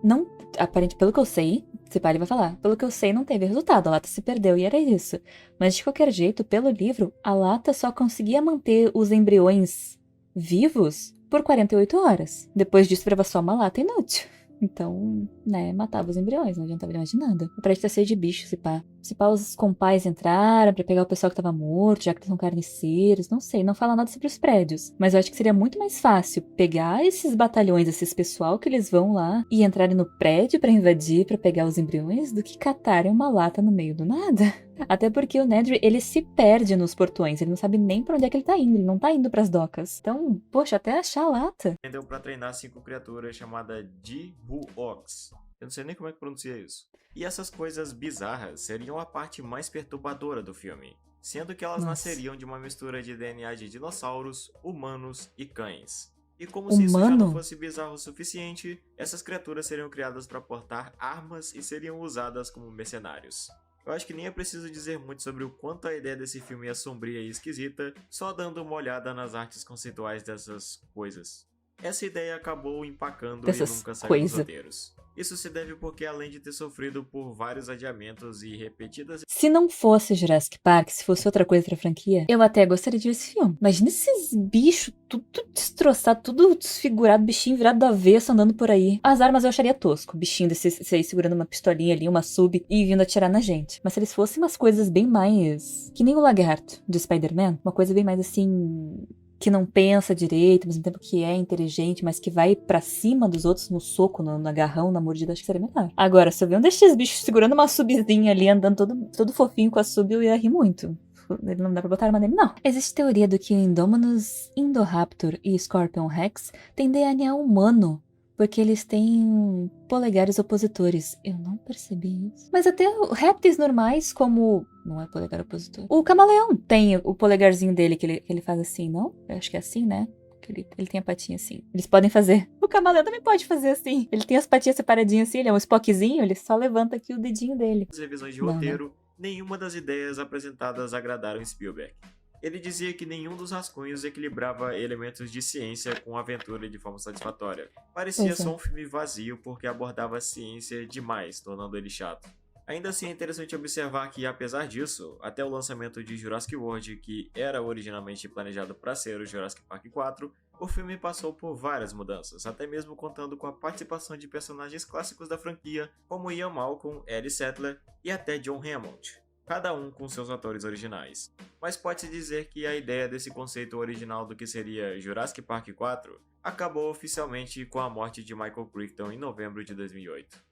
não, aparente, pelo que eu sei, Cipari vai falar, pelo que eu sei não teve resultado, a lata se perdeu e era isso. Mas de qualquer jeito, pelo livro, a lata só conseguia manter os embriões vivos por 48 horas. Depois disso virava só uma lata inútil. Então, né, matava os embriões, não adiantava mais de nada. O prédio tá cheio de bichos, se pá. Se pá, os compais entraram pra pegar o pessoal que tava morto, já que eles são carniceiros, não sei, não fala nada sobre os prédios. Mas eu acho que seria muito mais fácil pegar esses batalhões, esses pessoal que eles vão lá e entrarem no prédio pra invadir, pra pegar os embriões, do que catarem uma lata no meio do nada. Até porque o Nedry, ele se perde nos portões, ele não sabe nem pra onde é que ele tá indo, ele não tá indo pras docas. Então, poxa, até achar a lata. Deu pra treinar 5 criaturas chamadas Jihu-Ox. Eu não sei nem como é que pronuncia isso. E essas coisas bizarras seriam a parte mais perturbadora do filme, sendo que elas nasceriam de uma mistura de DNA de dinossauros, humanos e cães. E como se isso já não fosse bizarro o suficiente, essas criaturas seriam criadas para portar armas e seriam usadas como mercenários. Eu acho que nem é preciso dizer muito sobre o quanto a ideia desse filme é sombria e esquisita, só dando uma olhada nas artes conceituais dessas coisas. Essa ideia acabou empacando e Dessas nunca saiu dos coisas. roteiros. Isso se deve porque, além de ter sofrido por vários adiamentos e repetidas Se não fosse Jurassic Park, se fosse outra coisa pra franquia, eu até gostaria de ver esse filme. Imagina esses bichos tudo destroçado, tudo desfigurado, bichinho virado do avesso andando por aí. As armas eu acharia tosco. O bichinho desse aí segurando uma pistolinha ali, uma sub e vindo atirar na gente. Mas se eles fossem umas coisas bem mais... que nem o lagarto de Spider-Man, uma coisa bem mais assim... que não pensa direito, ao mesmo tempo que é inteligente, mas que vai pra cima dos outros no soco, no agarrão, na mordida, acho que seria melhor. Agora, se eu ver um desses bichos segurando uma subzinha ali, andando todo fofinho com a sub, eu ia rir muito. Ele não dá pra botar arma nele, não. Existe teoria do que o Indominus Indoraptor e Scorpion Rex têm DNA humano, porque eles têm polegares opositores. Eu não percebi isso. Mas até répteis normais, como... Não é polegar opositor. O camaleão tem o polegarzinho dele que ele faz assim, não? Eu acho que é assim, né? Que ele tem a patinha assim. Eles podem fazer. O camaleão também pode fazer assim. Ele tem as patinhas separadinhas assim, ele é um Spockzinho, ele só levanta aqui o dedinho dele. revisões de Não, roteiro, nenhuma das ideias apresentadas agradaram Spielberg. Ele dizia que nenhum dos rascunhos equilibrava elementos de ciência com aventura de forma satisfatória. Parecia Pois é. só um filme vazio porque abordava a ciência demais, tornando ele chato. Ainda assim é interessante observar que, apesar disso, até o lançamento de Jurassic World, que era originalmente planejado para ser o Jurassic Park 4, o filme passou por várias mudanças, até mesmo contando com a participação de personagens clássicos da franquia, como Ian Malcolm, Ellie Sattler e até John Hammond, cada um com seus atores originais. Mas pode-se dizer que a ideia desse conceito original do que seria Jurassic Park 4 acabou oficialmente com a morte de Michael Crichton em novembro de 2008.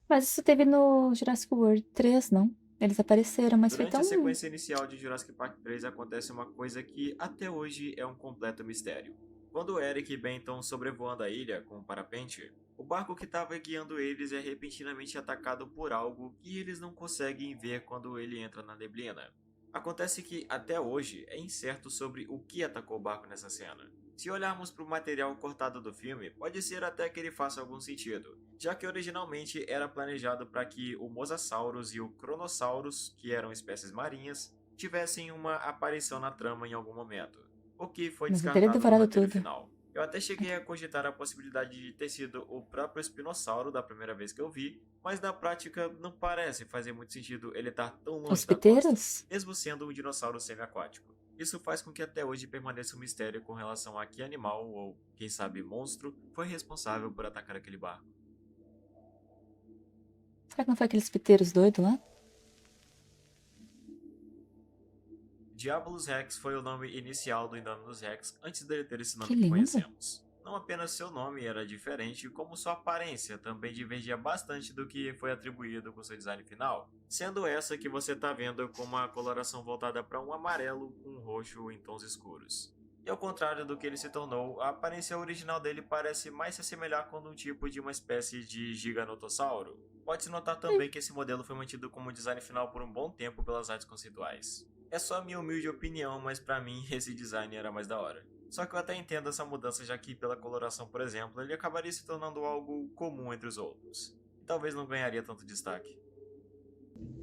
Mas isso teve no Jurassic World 3, não? Eles apareceram, mas Durante foi a tão... sequência inicial de Jurassic Park 3 acontece uma coisa que até hoje é um completo mistério. Quando Eric e Ben estão sobrevoando a ilha com um parapente, o barco que estava guiando eles é repentinamente atacado por algo que eles não conseguem ver quando ele entra na neblina. Acontece que até hoje é incerto sobre o que atacou o barco nessa cena. Se olharmos para o material cortado do filme, pode ser até que ele faça algum sentido, já que originalmente era planejado para que o Mosasaurus e o Kronosaurus, que eram espécies marinhas, tivessem uma aparição na trama em algum momento, o que foi Mas eu teria descartado no devorado roteiro tudo. final. Eu até cheguei a cogitar a possibilidade de ter sido o próprio espinossauro da primeira vez que eu vi, mas na prática não parece fazer muito sentido ele estar tão longe Os da costa, piteiros? mesmo sendo um dinossauro semi-aquático. Isso faz com que até hoje permaneça um mistério com relação a que animal, ou quem sabe monstro, foi responsável por atacar aquele barco. Será que não foi aqueles piteiros doidos lá? Diabolus Rex foi o nome inicial do Indominus Rex antes dele ter esse nome Que que lindo. conhecemos. Não apenas seu nome era diferente, como sua aparência também divergia bastante do que foi atribuído com seu design final, sendo essa que você está vendo com uma coloração voltada para um amarelo com um roxo em tons escuros. E ao contrário do que ele se tornou, a aparência original dele parece mais se assemelhar com um tipo de uma espécie de giganotossauro. Pode-se notar também que esse modelo foi mantido como design final por um bom tempo pelas artes conceituais. É só a minha humilde opinião, mas pra mim esse design era mais da hora. Só que eu até entendo essa mudança, já que pela coloração, por exemplo, ele acabaria se tornando algo comum entre os outros. E talvez não ganharia tanto destaque.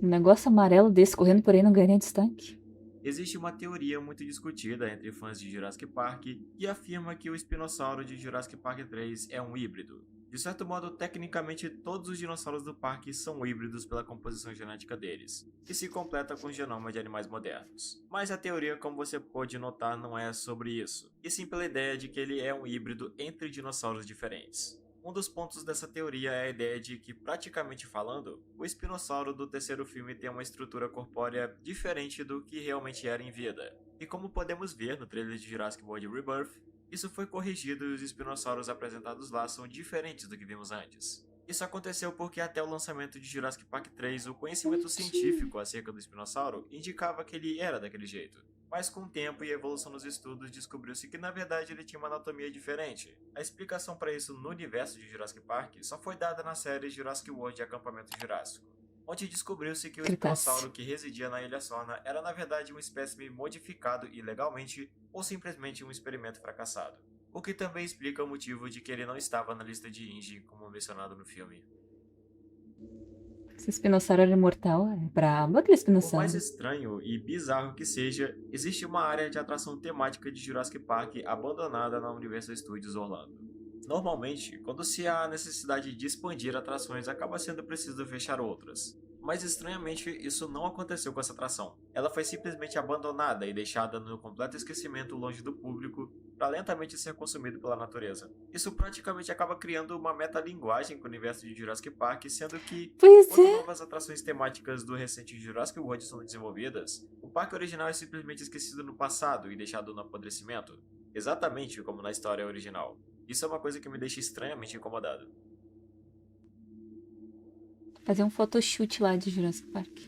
Um negócio amarelo desse correndo por aí não ganha destaque. Existe uma teoria muito discutida entre fãs de Jurassic Park que afirma que o espinossauro de Jurassic Park 3 é um híbrido. De certo modo, tecnicamente todos os dinossauros do parque são híbridos pela composição genética deles, que se completa com o genoma de animais modernos. Mas a teoria, como você pode notar, não é sobre isso, e sim pela ideia de que ele é um híbrido entre dinossauros diferentes. Um dos pontos dessa teoria é a ideia de que, praticamente falando, o espinossauro do terceiro filme tem uma estrutura corpórea diferente do que realmente era em vida. E como podemos ver no trailer de Jurassic World Rebirth, isso foi corrigido e os espinossauros apresentados lá são diferentes do que vimos antes. Isso aconteceu porque até o lançamento de Jurassic Park 3, o conhecimento científico acerca do espinossauro indicava que ele era daquele jeito. Mas com o tempo e a evolução nos estudos, descobriu-se que na verdade ele tinha uma anatomia diferente. A explicação para isso no universo de Jurassic Park só foi dada na série Jurassic World Acampamento Jurássico, onde descobriu-se que o espinossauro que residia na Ilha Sorna era na verdade um espécime modificado ilegalmente ou simplesmente um experimento fracassado. O que também explica o motivo de que ele não estava na lista de INGE como mencionado no filme. Esse espinossauro era imortal, é brabo aquele Por mais espinossauro. estranho e bizarro que seja, existe uma área de atração temática de Jurassic Park abandonada na Universal Studios Orlando. Normalmente, quando se há necessidade de expandir atrações, acaba sendo preciso fechar outras. Mas estranhamente, isso não aconteceu com essa atração. Ela foi simplesmente abandonada e deixada no completo esquecimento longe do público para lentamente ser consumido pela natureza. Isso praticamente acaba criando uma metalinguagem com o universo de Jurassic Park, sendo que, Pois enquanto é. novas atrações temáticas do recente Jurassic World são desenvolvidas, o parque original é simplesmente esquecido no passado e deixado no apodrecimento, exatamente como na história original. Isso é uma coisa que me deixa estranhamente incomodado. Fazer um photoshoot lá de Jurassic Park.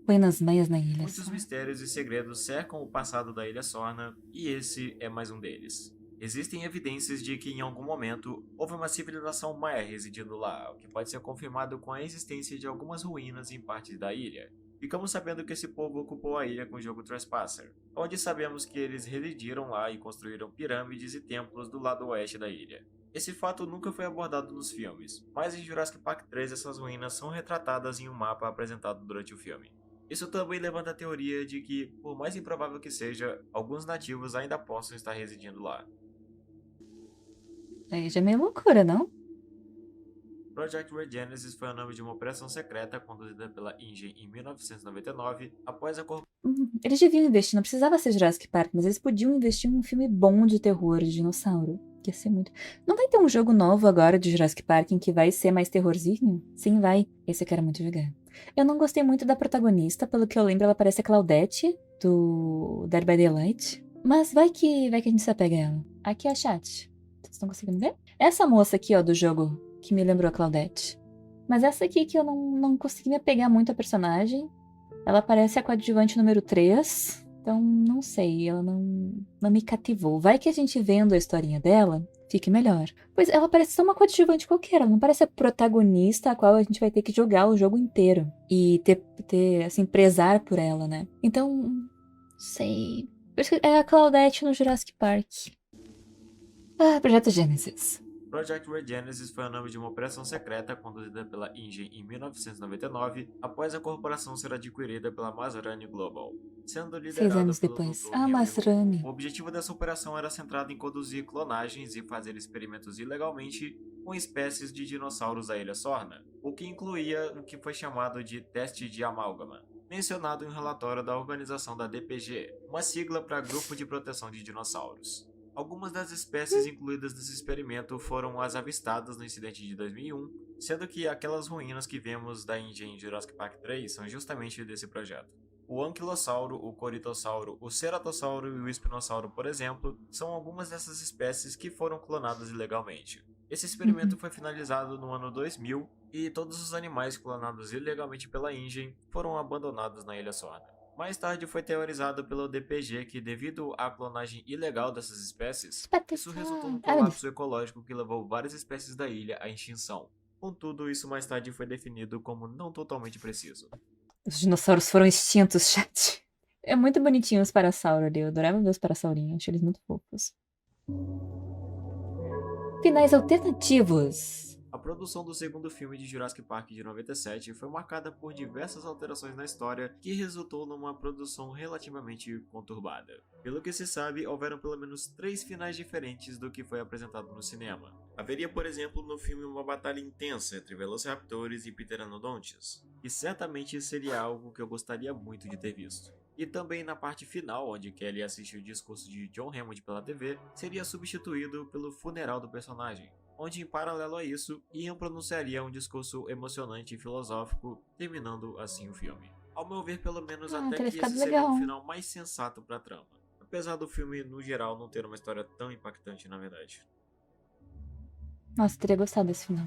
Põe nas meias na ilha Muitos só. mistérios e segredos cercam o passado da Ilha Sorna, e esse é mais um deles. Existem evidências de que em algum momento houve uma civilização maia residindo lá, o que pode ser confirmado com a existência de algumas ruínas em partes da ilha. Ficamos sabendo que esse povo ocupou a ilha com o jogo Trespasser, onde sabemos que eles residiram lá e construíram pirâmides e templos do lado oeste da ilha. Esse fato nunca foi abordado nos filmes, mas em Jurassic Park 3 essas ruínas são retratadas em um mapa apresentado durante o filme. Isso também levanta a teoria de que, por mais improvável que seja, alguns nativos ainda possam estar residindo lá. Aí já é meio loucura, não? Project Red Genesis foi o nome de uma operação secreta conduzida pela InGen em 1999, após a Eles deviam investir, não precisava ser Jurassic Park, mas eles podiam investir em um filme bom de terror de dinossauro. Ia ser muito. Não vai ter um jogo novo agora de Jurassic Park em que vai ser mais terrorzinho? Sim, vai. Esse eu quero muito jogar. Eu não gostei muito da protagonista, pelo que eu lembro, ela parece a Claudette, do Dead by Daylight. Mas vai que a gente se apega a ela. Aqui é a chat. Vocês estão conseguindo ver? Essa moça aqui, ó, do jogo, que me lembrou a Claudette. Mas essa aqui que eu não consegui me apegar muito a personagem. Ela parece a coadjuvante número 3. Então, não sei, ela não me cativou. Vai que a gente vendo a historinha dela, fique melhor. Pois ela parece só uma coadjuvante qualquer, ela não parece a protagonista a qual a gente vai ter que jogar o jogo inteiro. E ter assim, prezar por ela, né? Então, não sei. Por isso que é a Claudette no Jurassic Park. Ah, Projeto Genesis. Project Red Genesis foi o nome de uma operação secreta conduzida pela InGen em 1999, após a corporação ser adquirida pela Masrani Global, sendo 6 liderada anos pelo depois. Dr. Ah, Henry Masrani. Wu. O objetivo dessa operação era centrado em conduzir clonagens e fazer experimentos ilegalmente com espécies de dinossauros da Ilha Sorna, o que incluía o que foi chamado de teste de amálgama, mencionado em um relatório da organização da DPG, uma sigla para Grupo de Proteção de Dinossauros. Algumas das espécies incluídas nesse experimento foram as avistadas no incidente de 2001, sendo que aquelas ruínas que vemos da InGen em Jurassic Park 3 são justamente desse projeto. O anquilossauro, o coritossauro, o ceratossauro e o espinossauro, por exemplo, são algumas dessas espécies que foram clonadas ilegalmente. Esse experimento foi finalizado no ano 2000 e todos os animais clonados ilegalmente pela InGen foram abandonados na Ilha Sorna. Mais tarde foi teorizado pelo DPG que, devido à clonagem ilegal dessas espécies, isso resultou num colapso ecológico que levou várias espécies da ilha à extinção. Contudo, isso mais tarde foi definido como não totalmente preciso. Os dinossauros foram extintos, chat. É muito bonitinho os parassauros ali. Eu adorava ver os parassaurinhos. Acho eles muito fofos. Finais alternativos. A produção do segundo filme de Jurassic Park de 97 foi marcada por diversas alterações na história que resultou numa produção relativamente conturbada. Pelo que se sabe, houveram pelo menos 3 finais diferentes do que foi apresentado no cinema. Haveria, por exemplo, no filme uma batalha intensa entre Velociraptores e Pteranodontes, que certamente seria algo que eu gostaria muito de ter visto. E também na parte final, onde Kelly assiste o discurso de John Hammond pela TV, seria substituído pelo funeral do personagem, onde em paralelo a isso, Ian pronunciaria um discurso emocionante e filosófico, terminando assim o filme. Ao meu ver, pelo menos até que esse seria legal. um final mais sensato para a trama, apesar do filme no geral não ter uma história tão impactante na verdade. Nossa, teria gostado desse final.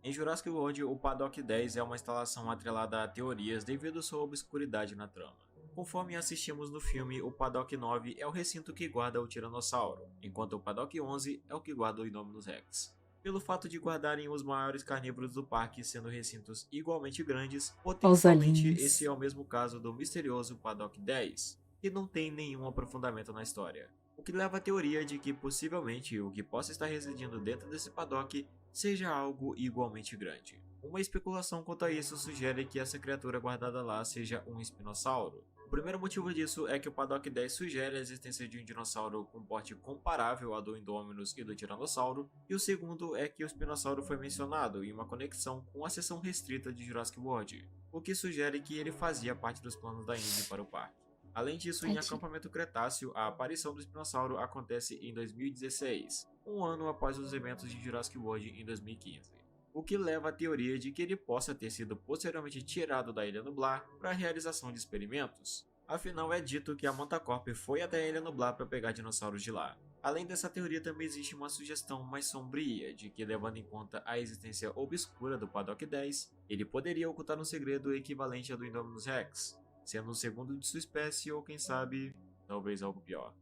Em Jurassic World, o Paddock 10 é uma instalação atrelada a teorias devido à sua obscuridade na trama. Conforme assistimos no filme, o Paddock 9 é o recinto que guarda o Tiranossauro, enquanto o Paddock 11 é o que guarda o Indominus Rex. Pelo fato de guardarem os maiores carnívoros do parque sendo recintos igualmente grandes, potencialmente esse é o mesmo caso do misterioso Paddock 10, que não tem nenhum aprofundamento na história. O que leva à teoria de que possivelmente o que possa estar residindo dentro desse paddock seja algo igualmente grande. Uma especulação quanto a isso sugere que essa criatura guardada lá seja um espinossauro. O primeiro motivo disso é que o Paddock 10 sugere a existência de um dinossauro com porte comparável ao do Indominus e do Tiranossauro, e o segundo é que o espinossauro foi mencionado em uma conexão com a seção restrita de Jurassic World, o que sugere que ele fazia parte dos planos da Indy para o parque. Além disso, em Acampamento Cretáceo, a aparição do espinossauro acontece em 2016, um ano após os eventos de Jurassic World em 2015. O que leva à teoria de que ele possa ter sido posteriormente tirado da Ilha Nublar para a realização de experimentos. Afinal, é dito que a Mantacorp foi até a Ilha Nublar para pegar dinossauros de lá. Além dessa teoria, também existe uma sugestão mais sombria de que, levando em conta a existência obscura do Paddock 10, ele poderia ocultar um segredo equivalente ao do Indominus Rex, sendo o segundo de sua espécie ou, quem sabe, talvez algo pior.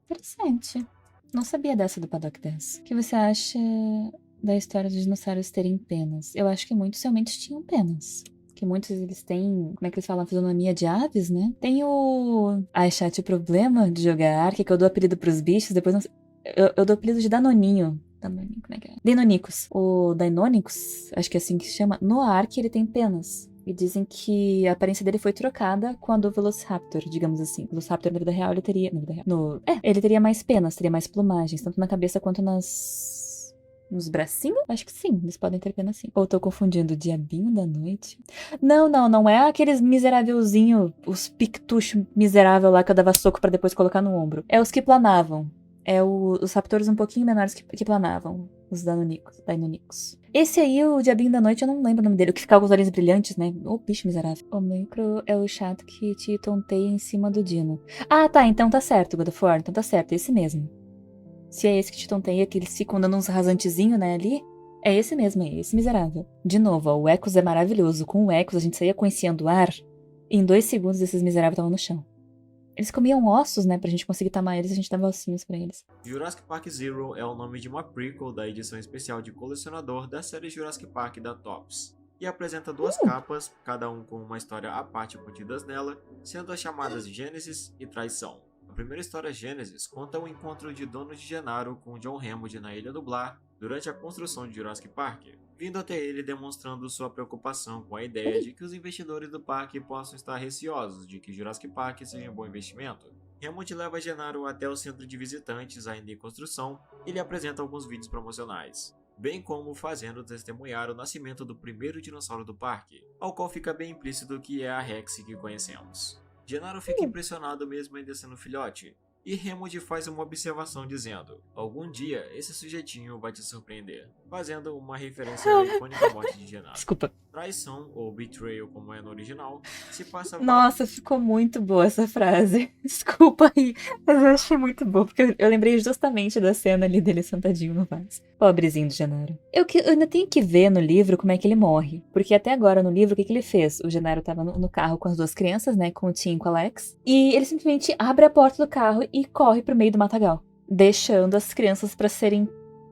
Interessante. Não sabia dessa do Paddock 10. O que você acha da história dos dinossauros terem penas? Eu acho que muitos realmente tinham penas. Que muitos eles têm, como é que eles falam, fisionomia de aves, né? Tem o... Ai, chat, o problema de jogar Ark é que eu dou apelido pros bichos, depois não... eu dou apelido de Danoninho. Danoninho, como é que é? Deinonychus. O Deinonychus, acho que é assim que se chama. No Ark ele tem penas. E dizem que a aparência dele foi trocada com a do Velociraptor, digamos assim. O Velociraptor na vida real ele teria... Na vida real, ele teria mais penas, teria mais plumagens, tanto na cabeça quanto nos bracinhos? Acho que sim, eles podem ter pena sim. Ou tô confundindo o Diabinho da Noite? Não é aqueles miserávelzinho, os pictuchos miserável lá que eu dava soco pra depois colocar no ombro. É os que planavam. É os raptors um pouquinho menores que planavam. Os Deinonychus. Esse aí, o Diabinho da Noite, eu não lembro o nome dele. O que ficava com os olhos brilhantes, né? Ô, bicho miserável. O Micro é o chato que te tonteia em cima do Dino. Ah, tá. Então tá certo, God of War. Então tá certo. É esse mesmo. Se é esse que te tonteia, que eles ficam dando uns rasantezinhos, né, ali. É esse mesmo, é esse miserável. De novo, ó, o Ecos é maravilhoso. Com o Ecos, a gente saía conhecendo o ar. E em 2 segundos, esses miseráveis estavam no chão. Eles comiam ossos, né, pra gente conseguir tamar eles, a gente dava ossinhos pra eles. Jurassic Park Zero é o nome de uma prequel da edição especial de colecionador da série Jurassic Park da Topps, e apresenta 2 capas, cada um com uma história à parte contidas nela, sendo as chamadas Gênesis e Traição. A primeira história, Gênesis, conta o encontro de Dono de Gennaro com John Hammond na Ilha Nublar durante a construção de Jurassic Park, vindo até ele demonstrando sua preocupação com a ideia de que os investidores do parque possam estar receosos de que Jurassic Park seja um bom investimento. Hammond leva Gennaro até o centro de visitantes ainda em construção e lhe apresenta alguns vídeos promocionais, bem como fazendo testemunhar o nascimento do primeiro dinossauro do parque, ao qual fica bem implícito que é a Rex que conhecemos. Gennaro fica impressionado mesmo ainda sendo filhote, e Hammond faz uma observação dizendo: algum dia esse sujeitinho vai te surpreender, fazendo uma referência à icônica morte de Gennaro. Desculpa. Traição, ou betrayal como é no original, se passa... Nossa, ficou muito boa essa frase. Desculpa aí, mas eu achei muito boa, porque eu lembrei justamente da cena ali dele sentadinho no vaso. Pobrezinho do Gennaro. Eu ainda tenho que ver no livro como é que ele morre, porque até agora no livro o que ele fez? O Gennaro tava no carro com as 2 crianças, né, com o Tim e com o Alex, e ele simplesmente abre a porta do carro e corre pro meio do matagal, deixando as crianças pra serem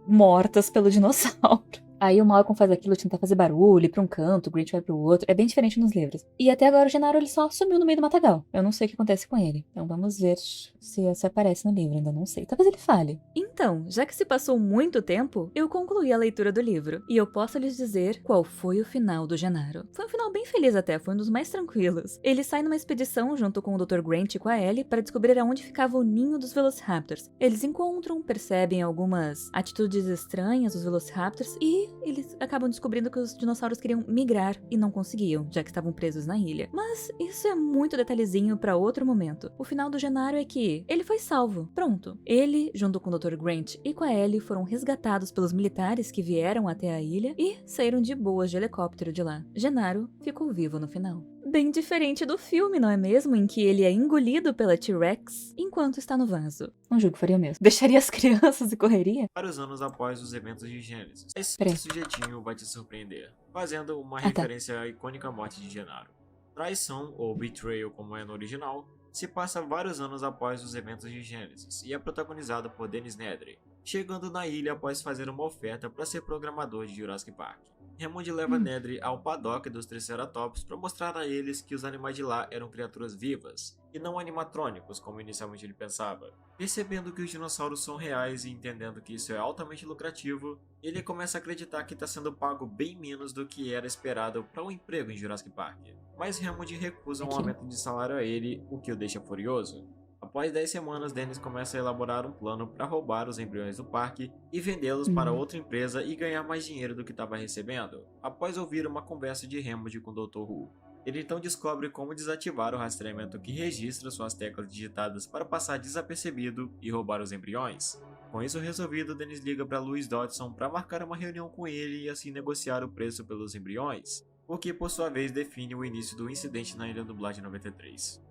mortas pelo dinossauro. Aí o Malcolm faz aquilo, tentar fazer barulho, ir pra um canto, o Grinch vai pro outro. É bem diferente nos livros. E até agora o Gennaro ele só sumiu no meio do matagal. Eu não sei o que acontece com ele. Então vamos ver se aparece no livro, ainda não sei. Talvez ele fale. Então, já que se passou muito tempo, eu concluí a leitura do livro. E eu posso lhes dizer qual foi o final do Gennaro. Foi um final bem feliz até, foi um dos mais tranquilos. Ele sai numa expedição junto com o Dr. Grant e com a Ellie para descobrir aonde ficava o ninho dos Velociraptors. Eles encontram, percebem algumas atitudes estranhas dos Velociraptors e eles acabam descobrindo que os dinossauros queriam migrar e não conseguiam, já que estavam presos na ilha. Mas isso é muito detalhezinho pra outro momento. O final do Gennaro é que ele foi salvo. Pronto. Ele, junto com o Dr. Grant e com a Ellie, foram resgatados pelos militares que vieram até a ilha e saíram de boas de helicóptero de lá. Gennaro ficou vivo no final. Bem diferente do filme, não é mesmo? Em que ele é engolido pela T-Rex enquanto está no vaso. Não julgo, faria mesmo. Deixaria as crianças e correria? Vários anos após os eventos de Gênesis, esse sujeitinho vai te surpreender, fazendo uma referência à icônica morte de Gennaro. Traição, ou betrayal como é no original, se passa vários anos após os eventos de Gênesis e é protagonizado por Dennis Nedry, chegando na ilha após fazer uma oferta para ser programador de Jurassic Park. Hammond leva Nedry ao paddock dos Triceratops para mostrar a eles que os animais de lá eram criaturas vivas, e não animatrônicos como inicialmente ele pensava. Percebendo que os dinossauros são reais e entendendo que isso é altamente lucrativo, ele começa a acreditar que está sendo pago bem menos do que era esperado para um emprego em Jurassic Park. Mas Hammond recusa um aumento de salário a ele, o que o deixa furioso. Após 10 semanas, Dennis começa a elaborar um plano para roubar os embriões do parque e vendê-los para outra empresa e ganhar mais dinheiro do que estava recebendo, após ouvir uma conversa de Hammond com o Dr. Who. Ele então descobre como desativar o rastreamento que registra suas teclas digitadas para passar desapercebido e roubar os embriões. Com isso resolvido, Dennis liga para Louis Dodson para marcar uma reunião com ele e assim negociar o preço pelos embriões, o que por sua vez define o início do incidente na Ilha Nublar de 93.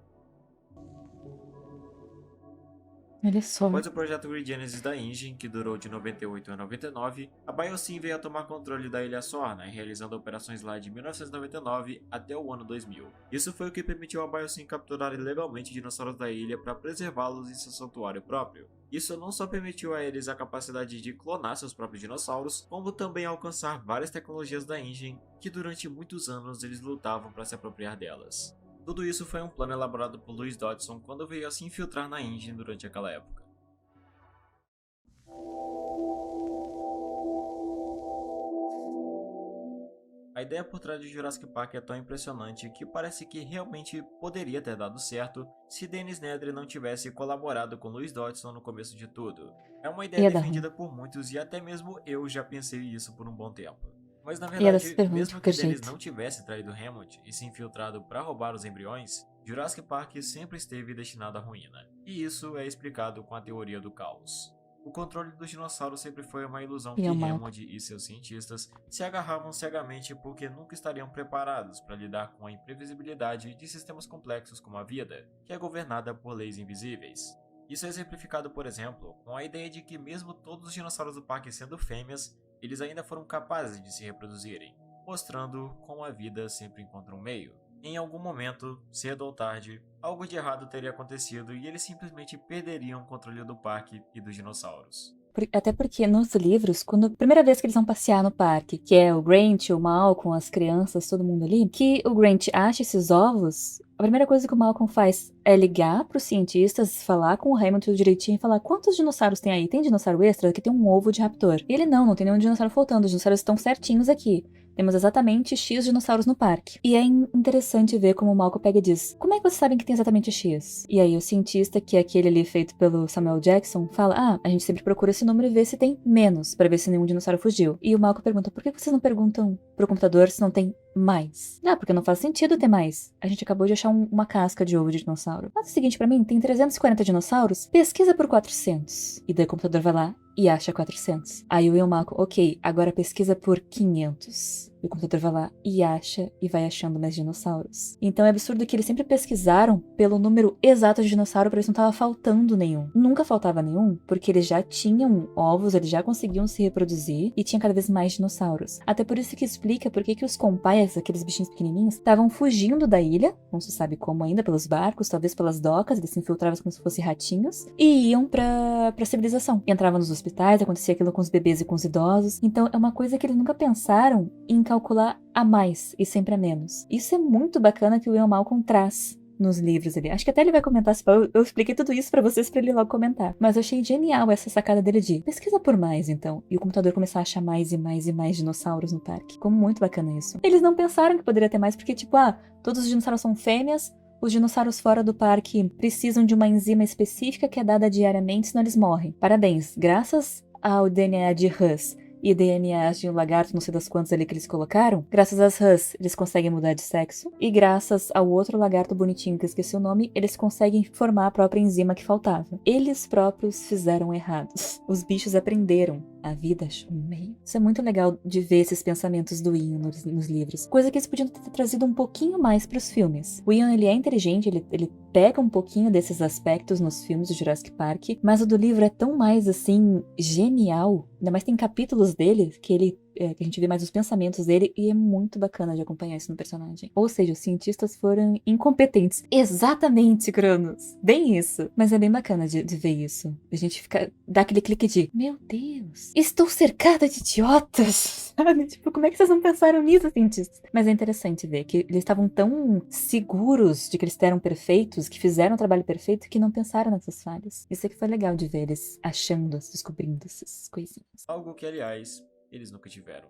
Olha só. Após o projeto Regenesis da InGen, que durou de 98 a 99, a Biosyn veio a tomar controle da Ilha Sorna, realizando operações lá de 1999 até o ano 2000. Isso foi o que permitiu a Biosyn capturar ilegalmente dinossauros da ilha para preservá-los em seu santuário próprio. Isso não só permitiu a eles a capacidade de clonar seus próprios dinossauros, como também alcançar várias tecnologias da InGen, que durante muitos anos eles lutavam para se apropriar delas. Tudo isso foi um plano elaborado por Louis Dodson quando veio a se infiltrar na InGen durante aquela época. A ideia por trás de Jurassic Park é tão impressionante que parece que realmente poderia ter dado certo se Dennis Nedry não tivesse colaborado com Louis Dodson no começo de tudo. É uma ideia defendida por muitos e até mesmo eu já pensei isso por um bom tempo. Mas na verdade, mesmo que Dennis não tivesse traído Hammond e se infiltrado para roubar os embriões, Jurassic Park sempre esteve destinado à ruína. E isso é explicado com a teoria do caos. O controle dos dinossauros sempre foi uma ilusão que Hammond e seus cientistas se agarravam cegamente porque nunca estariam preparados para lidar com a imprevisibilidade de sistemas complexos como a vida, que é governada por leis invisíveis. Isso é exemplificado, por exemplo, com a ideia de que mesmo todos os dinossauros do parque sendo fêmeas, eles ainda foram capazes de se reproduzirem, mostrando como a vida sempre encontra um meio. Em algum momento, cedo ou tarde, algo de errado teria acontecido e eles simplesmente perderiam o controle do parque e dos dinossauros. Até porque nos livros, quando a primeira vez que eles vão passear no parque, que é o Grant, o Malcolm, as crianças, todo mundo ali, que o Grant acha esses ovos, a primeira coisa que o Malcolm faz é ligar pros cientistas, falar com o Hammond tudo direitinho e falar: quantos dinossauros tem aí? Tem dinossauro extra? Aqui tem um ovo de raptor. E ele: não tem nenhum dinossauro faltando, os dinossauros estão certinhos aqui. Temos exatamente X dinossauros no parque. E é interessante ver como o Malcolm pega e diz: como é que vocês sabem que tem exatamente X? E aí o cientista, que é aquele ali feito pelo Samuel Jackson, fala: a gente sempre procura esse número e vê se tem menos, pra ver se nenhum dinossauro fugiu. E o Malcolm pergunta: por que vocês não perguntam pro computador se não tem mais? Porque não faz sentido ter mais. A gente acabou de achar uma casca de ovo de dinossauro. Faz o seguinte pra mim, tem 340 dinossauros, pesquisa por 400. E daí o computador vai lá e acha 400. Aí o Malcolm: ok, agora pesquisa por 500. E o computador vai lá e acha e vai achando mais dinossauros. Então é absurdo que eles sempre pesquisaram pelo número exato de dinossauro pra ver se não tava faltando nenhum. Nunca faltava nenhum, porque eles já tinham ovos, eles já conseguiam se reproduzir e tinha cada vez mais dinossauros. Até por isso que explica por que os compaias, aqueles bichinhos pequenininhos, estavam fugindo da ilha, não se sabe como ainda, pelos barcos, talvez pelas docas, eles se infiltravam como se fossem ratinhos, e iam pra civilização. Entravam nos hospitais, acontecia aquilo com os bebês e com os idosos. Então é uma coisa que eles nunca pensaram em calcular a mais e sempre a menos. Isso é muito bacana que o Ian Malcolm traz nos livros ali. Acho que até ele vai comentar, eu expliquei tudo isso pra vocês pra ele logo comentar. Mas eu achei genial essa sacada dele de pesquisa por mais, então. E o computador começar a achar mais e mais e mais dinossauros no parque. Ficou muito bacana isso. Eles não pensaram que poderia ter mais, porque tipo, todos os dinossauros são fêmeas, os dinossauros fora do parque precisam de uma enzima específica que é dada diariamente, senão eles morrem. Parabéns, graças ao DNA de Hus e DNAs de um lagarto, não sei das quantas ali que eles colocaram, graças às Hus, eles conseguem mudar de sexo, e graças ao outro lagarto bonitinho, que eu esqueci o nome, eles conseguem formar a própria enzima que faltava. Eles próprios fizeram errados. Os bichos aprenderam. A vida achou um meio. Isso é muito legal de ver esses pensamentos do Ian nos livros. Coisa que eles podiam ter trazido um pouquinho mais pros filmes. O Ian, ele é inteligente, ele pega um pouquinho desses aspectos nos filmes do Jurassic Park, mas o do livro é tão mais, assim, genial. Ainda mais tem capítulos dele que ele que a gente vê mais os pensamentos dele, e é muito bacana de acompanhar isso no personagem. Ou seja, os cientistas foram incompetentes. Exatamente, Cronos! Bem isso! Mas é bem bacana de ver isso. A gente dá aquele clique de, meu Deus, estou cercada de idiotas! Sabe? Tipo, como é que vocês não pensaram nisso, cientistas? Mas é interessante ver que eles estavam tão seguros de que eles eram perfeitos, que fizeram o trabalho perfeito, que não pensaram nessas falhas. Isso aqui foi legal de ver eles achando, descobrindo essas coisinhas. Algo que, aliás, eles nunca tiveram.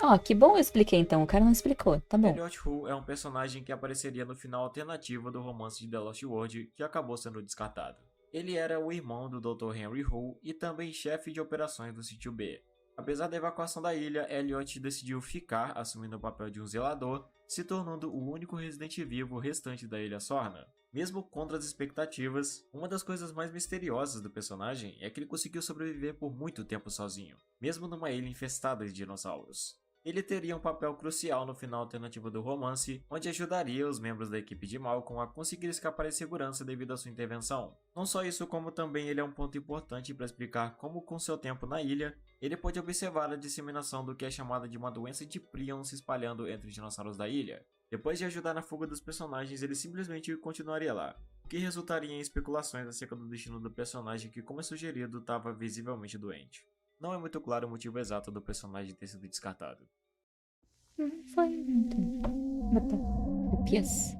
Ó, que bom eu expliquei então, o cara não explicou, tá bom. Elliot Who é um personagem que apareceria no final alternativo do romance de The Lost World, que acabou sendo descartado. Ele era o irmão do Dr. Henry Who e também chefe de operações do Sítio B. Apesar da evacuação da ilha, Elliot decidiu ficar, assumindo o papel de um zelador, se tornando o único residente vivo restante da Ilha Sorna. Mesmo contra as expectativas, uma das coisas mais misteriosas do personagem é que ele conseguiu sobreviver por muito tempo sozinho, mesmo numa ilha infestada de dinossauros. Ele teria um papel crucial no final alternativo do romance, onde ajudaria os membros da equipe de Malcolm a conseguir escapar em segurança devido à sua intervenção. Não só isso, como também ele é um ponto importante para explicar como, com seu tempo na ilha, ele pode observar a disseminação do que é chamada de uma doença de Prion se espalhando entre os dinossauros da ilha. Depois de ajudar na fuga dos personagens, ele simplesmente continuaria lá, o que resultaria em especulações acerca do destino do personagem que, como é sugerido, estava visivelmente doente. Não é muito claro o motivo exato do personagem ter sido descartado. Foi muito. Upias.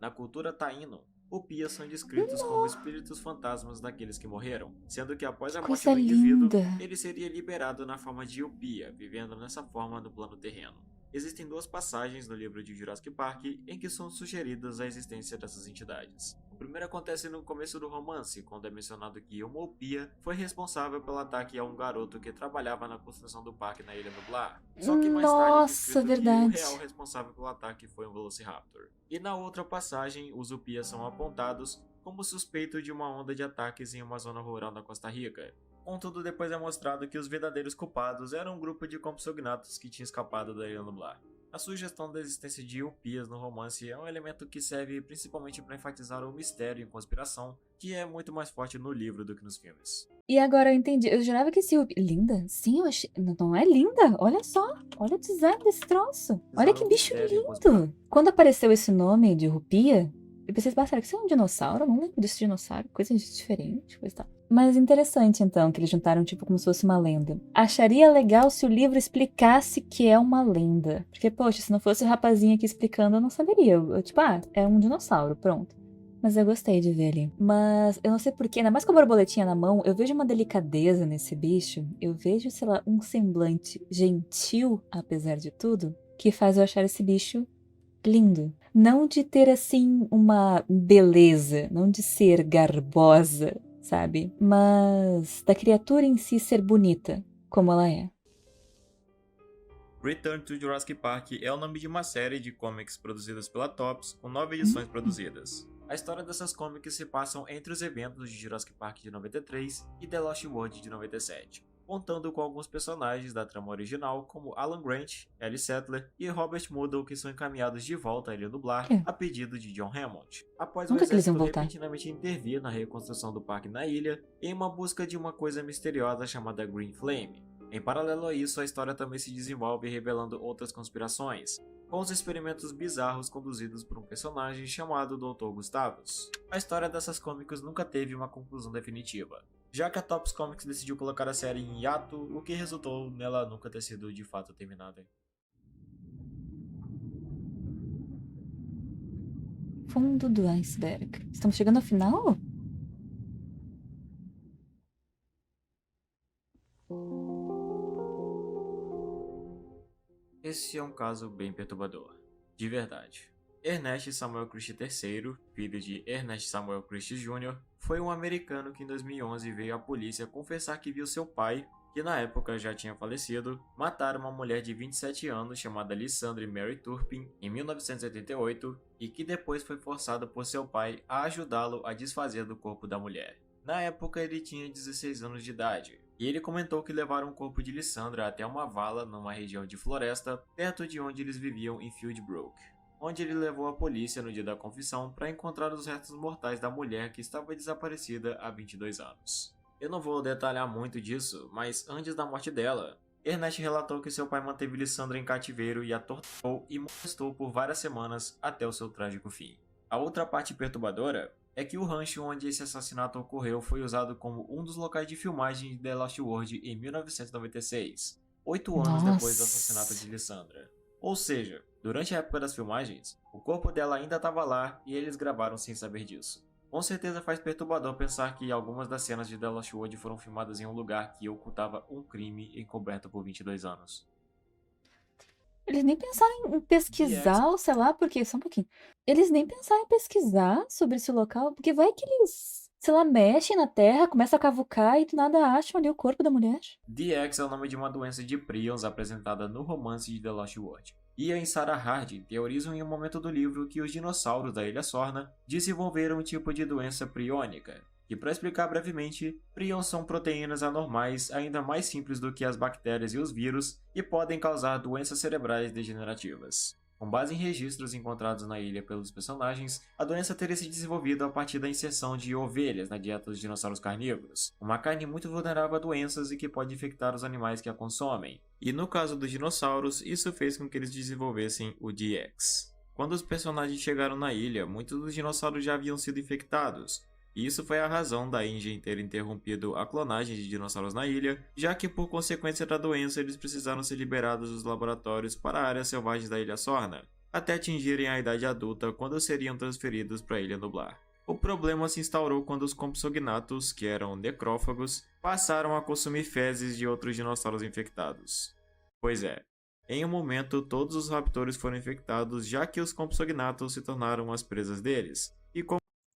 Na cultura taíno, Upias são descritos como espíritos fantasmas daqueles que morreram, sendo que após a morte Coisa do indivíduo, linda. ele seria liberado na forma de Upia, vivendo nessa forma no plano terreno. Existem duas passagens no livro de Jurassic Park em que são sugeridas a existência dessas entidades. O primeiro acontece no começo do romance, quando é mencionado que uma Upia foi responsável pelo ataque a um garoto que trabalhava na construção do parque na Ilha Nublar. Só que mais tarde é Nossa, descrito verdade. que o real responsável pelo ataque foi um Velociraptor. E na outra passagem, os Upias são apontados como suspeito de uma onda de ataques em uma zona rural da Costa Rica. Contudo, depois é mostrado que os verdadeiros culpados eram um grupo de compsognatos que tinha escapado da Ilha Nublar. A sugestão da existência de Upias no romance é um elemento que serve principalmente para enfatizar o mistério e conspiração, que é muito mais forte no livro do que nos filmes. E agora eu entendi. Eu jurava que esse linda? Sim, eu achei. Não é linda? Olha só. Olha o design desse troço. Olha que bicho lindo. Quando apareceu esse nome de Rupia, eu pensei, será que isso é um dinossauro? Eu não lembro desse dinossauro. Coisa diferente, coisa e tal. Mas interessante, então, que eles juntaram tipo como se fosse uma lenda. Acharia legal se o livro explicasse que é uma lenda. Porque, poxa, se não fosse o rapazinho aqui explicando, eu não saberia. Tipo, é um dinossauro, pronto. Mas eu gostei de ver ali. Mas eu não sei porquê, ainda mais com a borboletinha na mão, eu vejo uma delicadeza nesse bicho. Eu vejo, sei lá, um semblante gentil, apesar de tudo, que faz eu achar esse bicho lindo. Não de ter, assim, uma beleza, não de ser garbosa, sabe? Mas da criatura em si ser bonita, como ela é. Return to Jurassic Park é o nome de uma série de comics produzidas pela Topps, com 9 edições produzidas. A história dessas comics se passam entre os eventos de Jurassic Park de 93 e The Lost World de 97, contando com alguns personagens da trama original como Alan Grant, Ellie Sattler e Robert Muddle, que são encaminhados de volta à Ilha Nublar a pedido de John Hammond. Após o exército repentinamente intervir na reconstrução do parque na ilha, em uma busca de uma coisa misteriosa chamada Green Flame. Em paralelo a isso, a história também se desenvolve revelando outras conspirações, com os experimentos bizarros conduzidos por um personagem chamado Dr. Gustavus. A história dessas comics nunca teve uma conclusão definitiva, já que a Topps Comics decidiu colocar a série em hiato, o que resultou nela nunca ter sido de fato terminada. Fundo do iceberg. Estamos chegando ao final? Esse é um caso bem perturbador, de verdade. Ernest Samuel Christie III, filho de Ernest Samuel Christie Jr., foi um americano que em 2011 veio à polícia confessar que viu seu pai, que na época já tinha falecido, matar uma mulher de 27 anos chamada Lysandre Mary Turpin em 1988 e que depois foi forçado por seu pai a ajudá-lo a desfazer do corpo da mulher. Na época ele tinha 16 anos de idade. E ele comentou que levaram o corpo de Lysandra até uma vala numa região de floresta, perto de onde eles viviam em Fieldbrook, onde ele levou a polícia no dia da confissão para encontrar os restos mortais da mulher que estava desaparecida há 22 anos. Eu não vou detalhar muito disso, mas antes da morte dela, Ernest relatou que seu pai manteve Lysandra em cativeiro e a torturou e molestou por várias semanas até o seu trágico fim. A outra parte perturbadora é que o rancho onde esse assassinato ocorreu foi usado como um dos locais de filmagem de The Lost World em 1996, 8 anos depois do assassinato Nossa. de Lysandra. Ou seja, durante a época das filmagens, o corpo dela ainda estava lá e eles gravaram sem saber disso. Com certeza faz perturbador pensar que algumas das cenas de The Lost World foram filmadas em um lugar que ocultava um crime encoberto por 22 anos. Eles nem pensaram em The pesquisar, ou sei lá, porque, só um pouquinho. Eles nem pensaram em pesquisar sobre esse local, porque vai que eles, sei lá, mexem na terra, começam a cavucar e do nada acham ali o corpo da mulher. The X é o nome de uma doença de prions apresentada no romance de The Lost World. Ian e Sarah Harding teorizam em um momento do livro que os dinossauros da Ilha Sorna desenvolveram um tipo de doença priônica, que, para explicar brevemente, prions são proteínas anormais ainda mais simples do que as bactérias e os vírus e podem causar doenças cerebrais degenerativas. Com base em registros encontrados na ilha pelos personagens, a doença teria se desenvolvido a partir da inserção de ovelhas na dieta dos dinossauros carnívoros, uma carne muito vulnerável a doenças e que pode infectar os animais que a consomem. E no caso dos dinossauros, isso fez com que eles desenvolvessem o DX. Quando os personagens chegaram na ilha, muitos dos dinossauros já haviam sido infectados, e isso foi a razão da InGen ter interrompido a clonagem de dinossauros na ilha, já que por consequência da doença eles precisaram ser liberados dos laboratórios para áreas selvagens da Ilha Sorna, até atingirem a idade adulta quando seriam transferidos para a Ilha Nublar. O problema se instaurou quando os Compsognathus, que eram necrófagos, passaram a consumir fezes de outros dinossauros infectados. Pois é, em um momento todos os raptores foram infectados, já que os Compsognathus se tornaram as presas deles, e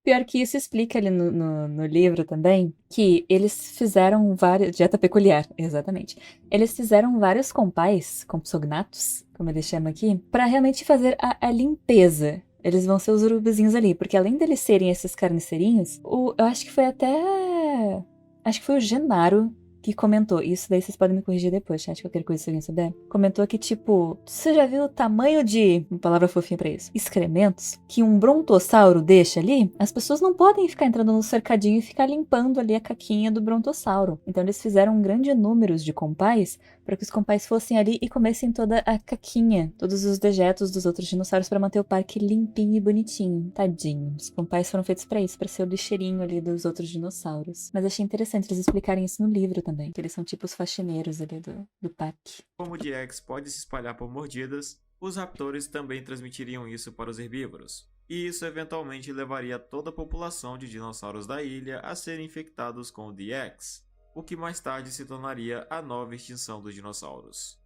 Pior que isso explica ali no livro também, que eles fizeram vários... Dieta peculiar, exatamente. Eles fizeram vários compais, compsognathus, como eles chamam aqui, pra realmente fazer a limpeza. Eles vão ser os urubuzinhos ali, porque além deles serem esses carniceirinhos, eu acho que foi até... Acho que foi o Genaro que comentou, isso daí vocês podem me corrigir depois, chat, qualquer coisa se alguém souber. Comentou que, tipo, você já viu o tamanho de, uma palavra fofinha pra isso, excrementos que um brontossauro deixa ali? As pessoas não podem ficar entrando no cercadinho e ficar limpando ali a caquinha do brontossauro. Então eles fizeram um grande número de compais para que os compais fossem ali e comessem toda a caquinha, todos os dejetos dos outros dinossauros para manter o parque limpinho e bonitinho. Tadinho. Os compais foram feitos para isso, para ser o lixeirinho ali dos outros dinossauros. Mas achei interessante eles explicarem isso no livro também, que eles são tipo os faxineiros ali do parque. como o DX pode se espalhar por mordidas, os raptores também transmitiriam isso para os herbívoros. E isso eventualmente levaria toda a população de dinossauros da ilha a serem infectados com o DX, o que mais tarde se tornaria a nova extinção dos dinossauros.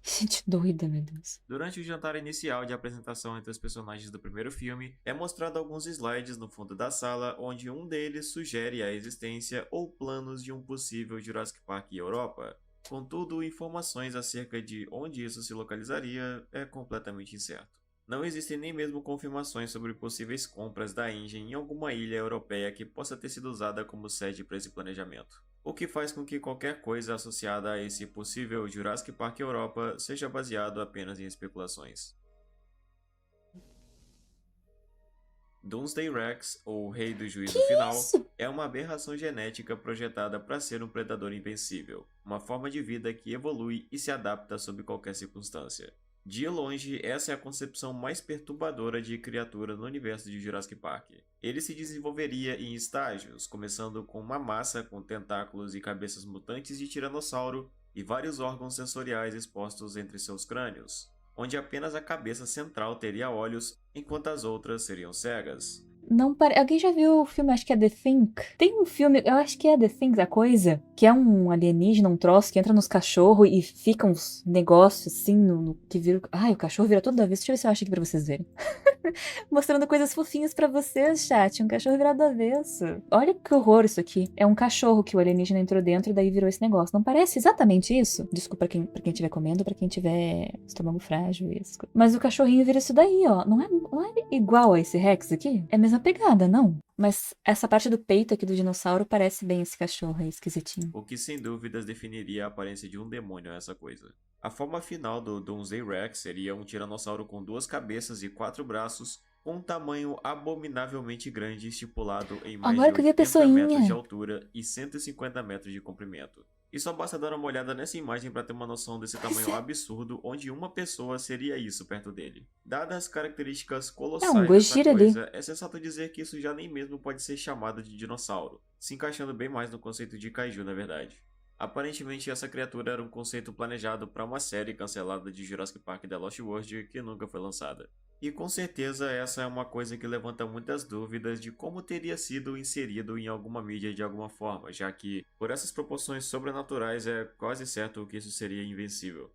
Gente doida, meu Deus. Durante o jantar inicial de apresentação entre os personagens do primeiro filme, é mostrado alguns slides no fundo da sala onde um deles sugere a existência ou planos de um possível Jurassic Park Europa. Contudo, informações acerca de onde isso se localizaria é completamente incerto. Não existem nem mesmo confirmações sobre possíveis compras da InGen em alguma ilha europeia que possa ter sido usada como sede para esse planejamento, o que faz com que qualquer coisa associada a esse possível Jurassic Park Europa seja baseado apenas em especulações. Doomsday Rex, ou Rei do Juízo Final, é uma aberração genética projetada para ser um predador invencível, uma forma de vida que evolui e se adapta sob qualquer circunstância. De longe, essa é a concepção mais perturbadora de criatura no universo de Jurassic Park. Ele se desenvolveria em estágios, começando com uma massa com tentáculos e cabeças mutantes de tiranossauro e vários órgãos sensoriais expostos entre seus crânios, onde apenas a cabeça central teria olhos, enquanto as outras seriam cegas. Não pare... Alguém já viu o filme, acho que é The Thing? Tem um filme, eu acho que é The Thing, a coisa, que é um alienígena, um troço que entra nos cachorros e fica uns negócios assim, que vira... Ai, o cachorro vira toda vez. Deixa eu ver se eu acho aqui pra vocês verem. Mostrando coisas fofinhas pra vocês, chat. Um cachorro virado do avesso. Olha que horror isso aqui. É um cachorro que o alienígena entrou dentro e daí virou esse negócio. Não parece exatamente isso? Desculpa pra quem estiver comendo, pra quem tiver estômago frágil. Isso. Mas o cachorrinho vira isso daí, ó. Não é igual a esse Rex aqui? É a mesma pegada, não? Mas essa parte do peito aqui do dinossauro parece bem esse cachorro aí, esquisitinho. O que sem dúvidas definiria a aparência de um demônio essa coisa. A forma final do Doomsday Rex seria um tiranossauro com 2 cabeças e 4 braços, com um tamanho abominavelmente grande estipulado em mais Agora de que eu vi a 80 metros de pessoinha. altura e 150 metros de comprimento. E só basta dar uma olhada nessa imagem para ter uma noção desse tamanho absurdo, onde uma pessoa seria isso perto dele. Dadas as características É um colossais dessa Gojira ali. coisa, é sensato dizer que isso já nem mesmo pode ser chamado de dinossauro, se encaixando bem mais no conceito de kaiju na verdade. Aparentemente essa criatura era um conceito planejado para uma série cancelada de Jurassic Park The Lost World que nunca foi lançada. E com certeza essa é uma coisa que levanta muitas dúvidas de como teria sido inserido em alguma mídia de alguma forma, já que, por essas proporções sobrenaturais, é quase certo que isso seria invencível.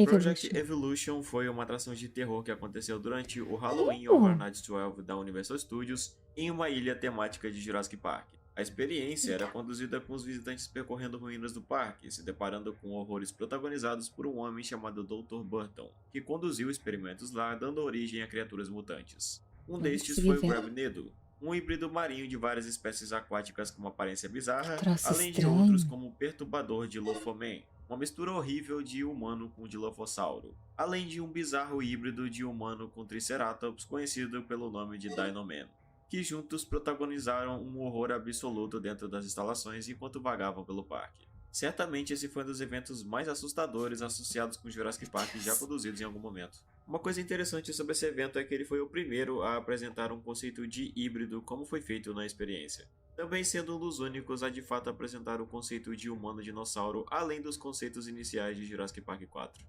Project Evolution. Evolution foi uma atração de terror que aconteceu durante o Halloween Horror Nights 12 da Universal Studios em uma ilha temática de Jurassic Park. A experiência era conduzida com os visitantes percorrendo ruínas do parque, se deparando com horrores protagonizados por um homem chamado Dr. Burton, que conduziu experimentos lá, dando origem a criaturas mutantes. Um destes consegui foi o ver. Grabnedo, um híbrido marinho de várias espécies aquáticas com uma aparência bizarra, Troço além de estranho. outros como o Perturbador Dilophoman, uma mistura horrível de humano com Dilophosauro, além de um bizarro híbrido de humano com Triceratops conhecido pelo nome de Dinoman, que juntos protagonizaram um horror absoluto dentro das instalações enquanto vagavam pelo parque. Certamente esse foi um dos eventos mais assustadores associados com Jurassic Park já produzidos em algum momento. Uma coisa interessante sobre esse evento é que ele foi o primeiro a apresentar um conceito de híbrido como foi feito na experiência, também sendo um dos únicos a de fato apresentar o conceito de humano-dinossauro além dos conceitos iniciais de Jurassic Park 4.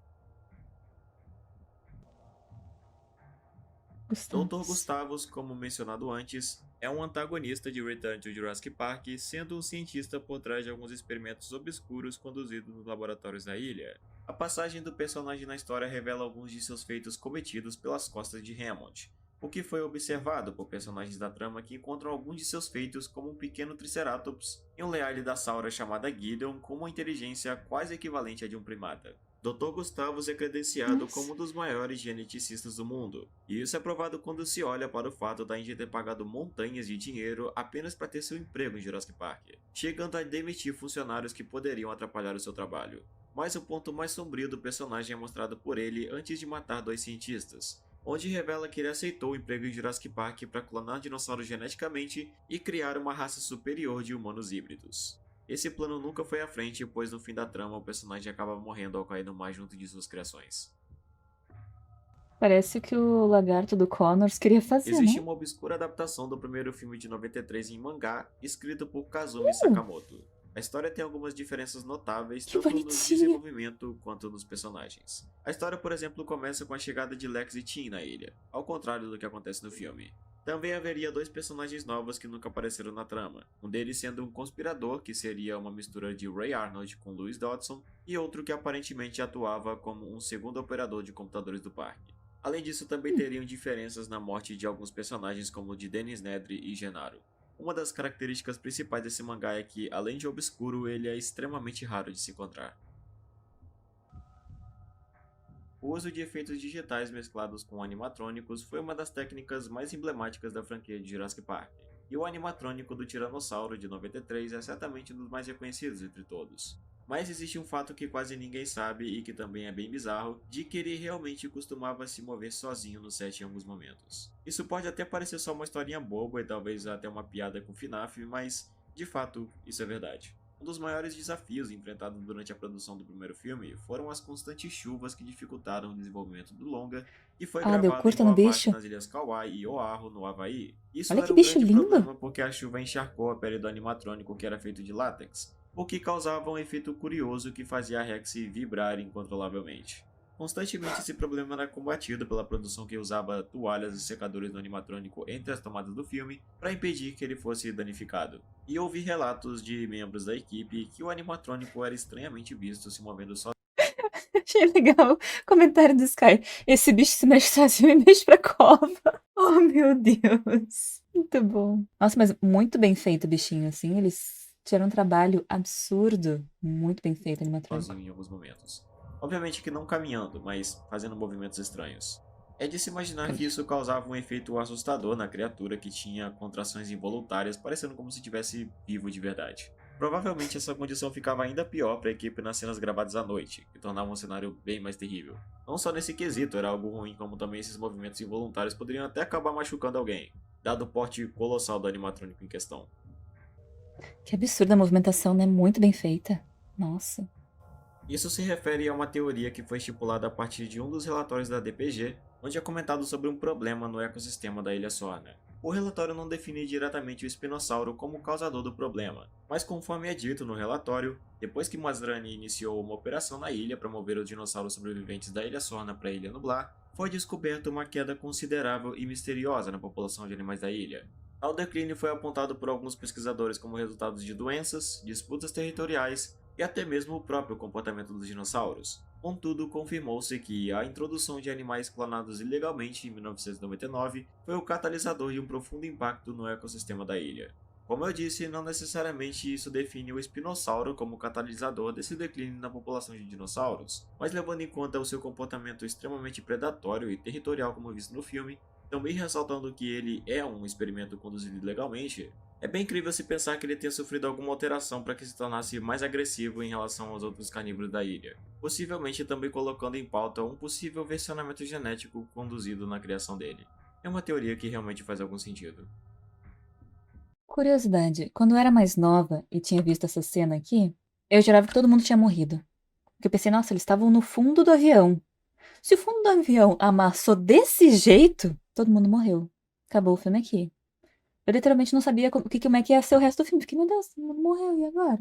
Dr. Gustavus, como mencionado antes, é um antagonista de Return to Jurassic Park, sendo um cientista por trás de alguns experimentos obscuros conduzidos nos laboratórios da ilha. A passagem do personagem na história revela alguns de seus feitos cometidos pelas costas de Hammond, o que foi observado por personagens da trama que encontram alguns de seus feitos como um pequeno Triceratops e um lealho da Saura chamada Gideon com uma inteligência quase equivalente à de um primata. Dr. Gustavus é credenciado como um dos maiores geneticistas do mundo, e isso é provado quando se olha para o fato da Índia ter pagado montanhas de dinheiro apenas para ter seu emprego em Jurassic Park, chegando a demitir funcionários que poderiam atrapalhar o seu trabalho. Mas o ponto mais sombrio do personagem é mostrado por ele antes de matar dois cientistas, onde revela que ele aceitou o emprego em Jurassic Park para clonar dinossauros geneticamente e criar uma raça superior de humanos híbridos. Esse plano nunca foi à frente, pois no fim da trama o personagem acaba morrendo ao cair no mar junto de suas criações. Parece o que o lagarto do Connors queria fazer, Existe né? uma obscura adaptação do primeiro filme de 93 em mangá, escrito por Kazumi Sakamoto. A história tem algumas diferenças notáveis, Que tanto no bonitinho. desenvolvimento quanto nos personagens. A história, por exemplo, começa com a chegada de Lex e Tim na ilha, ao contrário do que acontece no filme. Também haveria dois personagens novos que nunca apareceram na trama, um deles sendo um conspirador, que seria uma mistura de Ray Arnold com Louis Dodson, e outro que aparentemente atuava como um segundo operador de computadores do parque. Além disso, também teriam diferenças na morte de alguns personagens como o de Dennis Nedry e Gennaro. Uma das características principais desse mangá é que, além de obscuro, ele é extremamente raro de se encontrar. O uso de efeitos digitais mesclados com animatrônicos foi uma das técnicas mais emblemáticas da franquia de Jurassic Park, e o animatrônico do Tiranossauro de 93 é certamente um dos mais reconhecidos entre todos. Mas existe um fato que quase ninguém sabe e que também é bem bizarro, de que ele realmente costumava se mover sozinho no set em alguns momentos. Isso pode até parecer só uma historinha boba e talvez até uma piada com FNAF, mas de fato isso é verdade. Um dos maiores desafios enfrentados durante a produção do primeiro filme foram as constantes chuvas que dificultaram o desenvolvimento do longa, e foi Deu gravado em curta no boa parte bicho. nas ilhas Kauai e Oahu, no Havaí. Isso Olha era que um bicho grande lindo. problema porque a chuva encharcou a pele do animatrônico que era feito de látex, o que causava um efeito curioso que fazia a Rex vibrar incontrolavelmente. Constantemente esse problema era combatido pela produção que usava toalhas e secadores do animatrônico entre as tomadas do filme para impedir que ele fosse danificado. E houve relatos de membros da equipe que o animatrônico era estranhamente visto se movendo sozinho. Achei legal o comentário do Sky. Esse bicho se mexe sozinho e mexe pra cova. Oh, meu Deus. Muito bom. Nossa, mas muito bem feito o bichinho, assim. Eles tiveram um trabalho absurdo. Muito bem feito, animatrônico. Em alguns momentos. Obviamente que não caminhando, mas fazendo movimentos estranhos. É de se imaginar que isso causava um efeito assustador na criatura, que tinha contrações involuntárias, parecendo como se estivesse vivo de verdade. Provavelmente essa condição ficava ainda pior para a equipe nas cenas gravadas à noite, que tornavam o cenário bem mais terrível. Não só nesse quesito era algo ruim, como também esses movimentos involuntários poderiam até acabar machucando alguém, dado o porte colossal do animatrônico em questão. Que absurda a movimentação, né? Muito bem feita. Nossa. Isso se refere a uma teoria que foi estipulada a partir de um dos relatórios da DPG, onde é comentado sobre um problema no ecossistema da Ilha Sorna. O relatório não define diretamente o espinossauro como o causador do problema, mas conforme é dito no relatório, depois que Masrani iniciou uma operação na ilha para mover os dinossauros sobreviventes da Ilha Sorna para a Ilha Nublar, foi descoberta uma queda considerável e misteriosa na população de animais da ilha. Tal declínio foi apontado por alguns pesquisadores como resultado de doenças, disputas territoriais e até mesmo o próprio comportamento dos dinossauros. Contudo, confirmou-se que a introdução de animais clonados ilegalmente em 1999 foi o catalisador de um profundo impacto no ecossistema da ilha. Como eu disse, não necessariamente isso define o espinossauro como catalisador desse declínio na população de dinossauros, mas levando em conta o seu comportamento extremamente predatório e territorial como visto no filme, também ressaltando que ele é um experimento conduzido ilegalmente, é bem incrível se pensar que ele tenha sofrido alguma alteração para que se tornasse mais agressivo em relação aos outros carnívoros da ilha, possivelmente também colocando em pauta um possível versionamento genético conduzido na criação dele. É uma teoria que realmente faz algum sentido. Curiosidade, quando eu era mais nova e tinha visto essa cena aqui, eu jurava que todo mundo tinha morrido. Porque eu pensei, nossa, eles estavam no fundo do avião. Se o fundo do avião amassou desse jeito, todo mundo morreu. Acabou o filme aqui. Eu literalmente não sabia como é que ia ser o resto do filme. Fiquei, meu Deus, todo mundo morreu, e agora?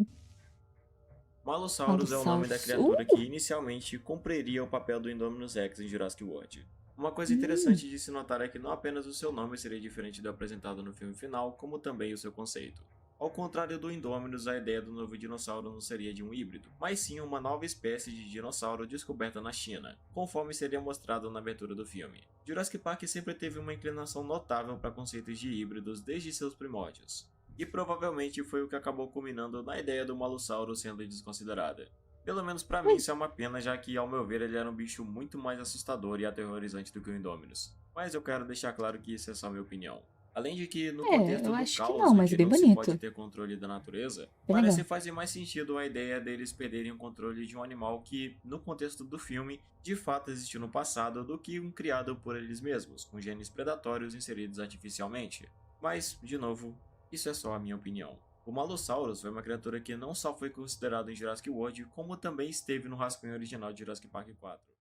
Malosaurus é o nome da Malossauros. criatura que inicialmente cumpriria o papel do Indominus Rex em Jurassic World. Uma coisa interessante de se notar é que não apenas o seu nome seria diferente do apresentado no filme final, como também o seu conceito. Ao contrário do Indominus, a ideia do novo dinossauro não seria de um híbrido, mas sim uma nova espécie de dinossauro descoberta na China, conforme seria mostrado na abertura do filme. Jurassic Park sempre teve uma inclinação notável para conceitos de híbridos desde seus primórdios, e provavelmente foi o que acabou culminando na ideia do Malossauro sendo desconsiderada. Pelo menos pra mim isso é uma pena, já que ao meu ver ele era um bicho muito mais assustador e aterrorizante do que o Indominus. Mas eu quero deixar claro que isso é só minha opinião. Além de que, no contexto Eu do acho que caos, não, mas onde é bem não se bonito. pode ter controle da natureza, Bem parece legal. fazer mais sentido a ideia deles perderem o controle de um animal que, no contexto do filme, de fato existiu no passado, do que um criado por eles mesmos, com genes predatórios inseridos artificialmente. Mas, de novo, isso é só a minha opinião. O Malosaurus foi uma criatura que não só foi considerada em Jurassic World, como também esteve no rascunho original de Jurassic Park 4.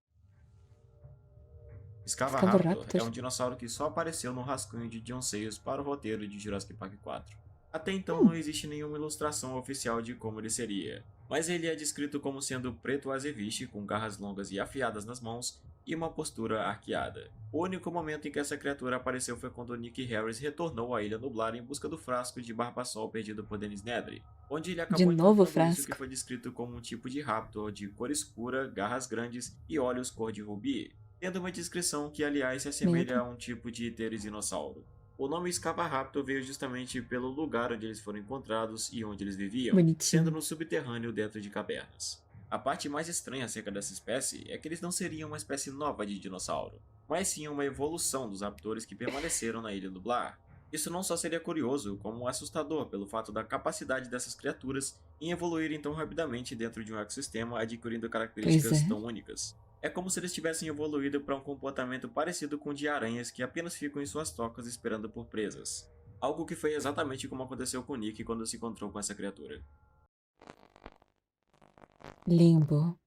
Scavaraptor é um dinossauro que só apareceu no rascunho de John Sayles para o roteiro de Jurassic Park 4. Até então não existe nenhuma ilustração oficial de como ele seria, mas ele é descrito como sendo preto azeviche, com garras longas e afiadas nas mãos e uma postura arqueada. O único momento em que essa criatura apareceu foi quando Nick Harris retornou à Ilha Nublar em busca do frasco de Barbasol perdido por Dennis Nedry, onde ele acabou De novo o encontrando isso que frasco. foi descrito como um tipo de raptor de cor escura, garras grandes e olhos cor de rubi, tendo uma descrição que aliás se assemelha a um tipo de pteridinosauro. O nome Scavaraptor veio justamente pelo lugar onde eles foram encontrados e onde eles viviam, sendo Bonitinho. no subterrâneo dentro de cavernas. A parte mais estranha acerca dessa espécie é que eles não seriam uma espécie nova de dinossauro, mas sim uma evolução dos raptores que permaneceram na Ilha Nublar. Isso não só seria curioso, como assustador pelo fato da capacidade dessas criaturas em evoluírem tão rapidamente dentro de um ecossistema, adquirindo características tão únicas. É como se eles tivessem evoluído para um comportamento parecido com o de aranhas que apenas ficam em suas tocas esperando por presas. Algo que foi exatamente como aconteceu com Nick quando se encontrou com essa criatura. Limbo.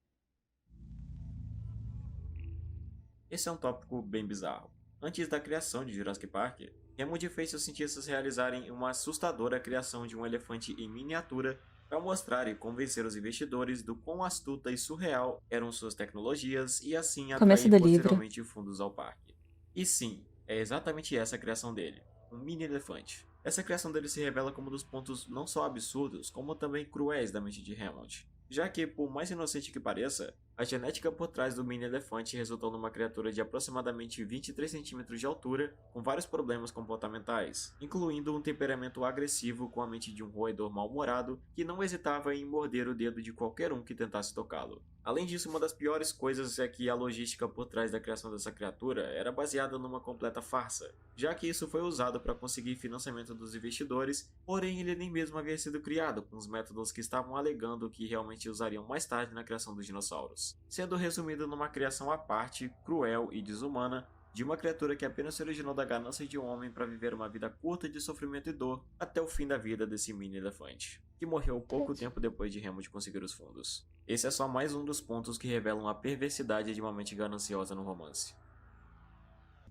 Esse é um tópico bem bizarro. Antes da criação de Jurassic Park, Hammond fez seus cientistas realizarem uma assustadora criação de um elefante em miniatura para mostrar e convencer os investidores do quão astuta e surreal eram suas tecnologias e assim Começo atrair do livro. posteriormente fundos ao parque. E sim, é exatamente essa a criação dele, um mini elefante. Essa criação dele se revela como um dos pontos não só absurdos, como também cruéis da mente de Hammond, já que, por mais inocente que pareça, A genética por trás do mini elefante resultou numa criatura de aproximadamente 23 centímetros de altura, com vários problemas comportamentais, incluindo um temperamento agressivo com a mente de um roedor mal-humorado que não hesitava em morder o dedo de qualquer um que tentasse tocá-lo. Além disso, uma das piores coisas é que a logística por trás da criação dessa criatura era baseada numa completa farsa, já que isso foi usado para conseguir financiamento dos investidores, porém ele nem mesmo havia sido criado com os métodos que estavam alegando que realmente usariam mais tarde na criação dos dinossauros, sendo resumido numa criação à parte, cruel e desumana, de uma criatura que apenas se originou da ganância de um homem para viver uma vida curta de sofrimento e dor até o fim da vida desse mini elefante, que morreu pouco tempo depois de Hammond conseguir os fundos. Esse é só mais um dos pontos que revelam a perversidade de uma mente gananciosa no romance.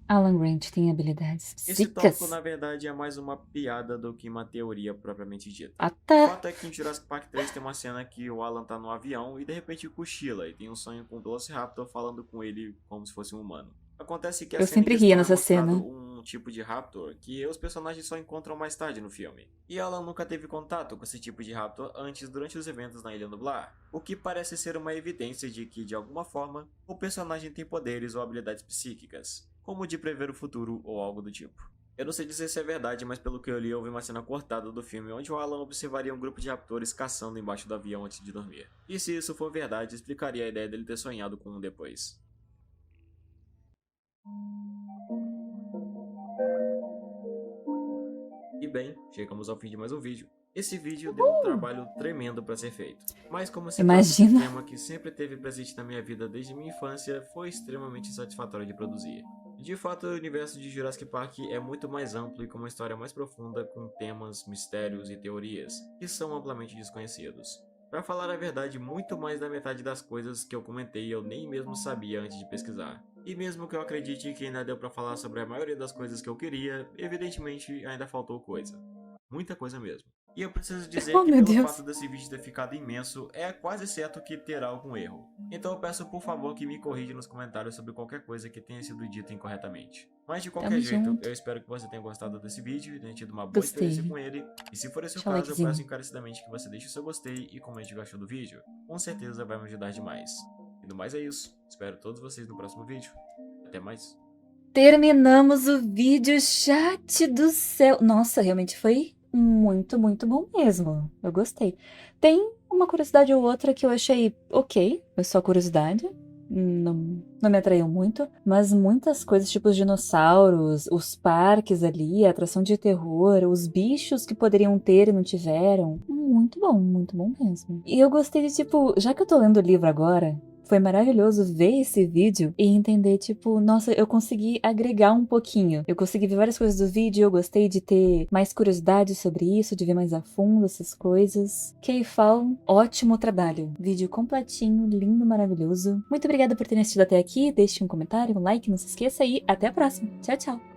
Alan Grant tem habilidades Esse psíquicas. tópico, na verdade, é mais uma piada do que uma teoria propriamente dita. Ah, O tá. fato é que em Jurassic Park 3 tem uma cena que o Alan tá no avião e de repente cochila e tem um sonho com o Velociraptor falando com ele como se fosse um humano. Acontece que a Eu cena em sempre questão ria é nessa mostrado cena. um tipo de Raptor que os personagens só encontram mais tarde no filme. E Alan nunca teve contato com esse tipo de Raptor antes durante os eventos na Ilha Nublar, o que parece ser uma evidência de que, de alguma forma, o personagem tem poderes ou habilidades psíquicas, como de prever o futuro ou algo do tipo. Eu não sei dizer se é verdade, mas pelo que eu li, houve uma cena cortada do filme onde o Alan observaria um grupo de raptores caçando embaixo do avião antes de dormir. E se isso for verdade, explicaria a ideia dele ter sonhado com um depois. E bem, chegamos ao fim de mais um vídeo. Esse vídeo deu um trabalho tremendo para ser feito, mas como se trata de um Imagina. tema que sempre teve presente na minha vida desde minha infância, foi extremamente satisfatório de produzir. De fato, o universo de Jurassic Park é muito mais amplo e com uma história mais profunda, com temas, mistérios e teorias que são amplamente desconhecidos. Para falar a verdade, muito mais da metade das coisas que eu comentei eu nem mesmo sabia antes de pesquisar. E mesmo que eu acredite que ainda deu para falar sobre a maioria das coisas que eu queria, evidentemente ainda faltou coisa. Muita coisa mesmo. E eu preciso dizer Oh, que meu pelo Deus. fato desse vídeo ter ficado imenso, é quase certo que terá algum erro. Então eu peço por favor que me corrija nos comentários sobre qualquer coisa que tenha sido dita incorretamente. Mas de qualquer Tamo jeito, junto. eu espero que você tenha gostado desse vídeo e tenha tido uma boa Gostei. experiência com ele. E se for esse o Deixa o caso, eu likezinho. peço encarecidamente que você deixe o seu gostei e comente o que achou do vídeo. Com certeza vai me ajudar demais. E no mais é isso. Espero todos vocês no próximo vídeo. Até mais. Terminamos o vídeo, chat do céu. Nossa, realmente foi muito, muito bom mesmo. Eu gostei. Tem uma curiosidade ou outra que eu achei ok, foi só curiosidade. Não me atraiu muito, mas muitas coisas, tipo os dinossauros, os parques ali, a atração de terror, os bichos que poderiam ter e não tiveram. Muito bom mesmo. E eu gostei de, tipo, já que eu tô lendo o livro agora, foi maravilhoso ver esse vídeo e entender, tipo, nossa, eu consegui agregar um pouquinho. Eu consegui ver várias coisas do vídeo, eu gostei de ter mais curiosidade sobre isso, de ver mais a fundo essas coisas. K-Fall, ótimo trabalho. Vídeo completinho, lindo, maravilhoso. Muito obrigada por terem assistido até aqui. Deixe um comentário, um like, não se esqueça e até a próxima. Tchau, tchau.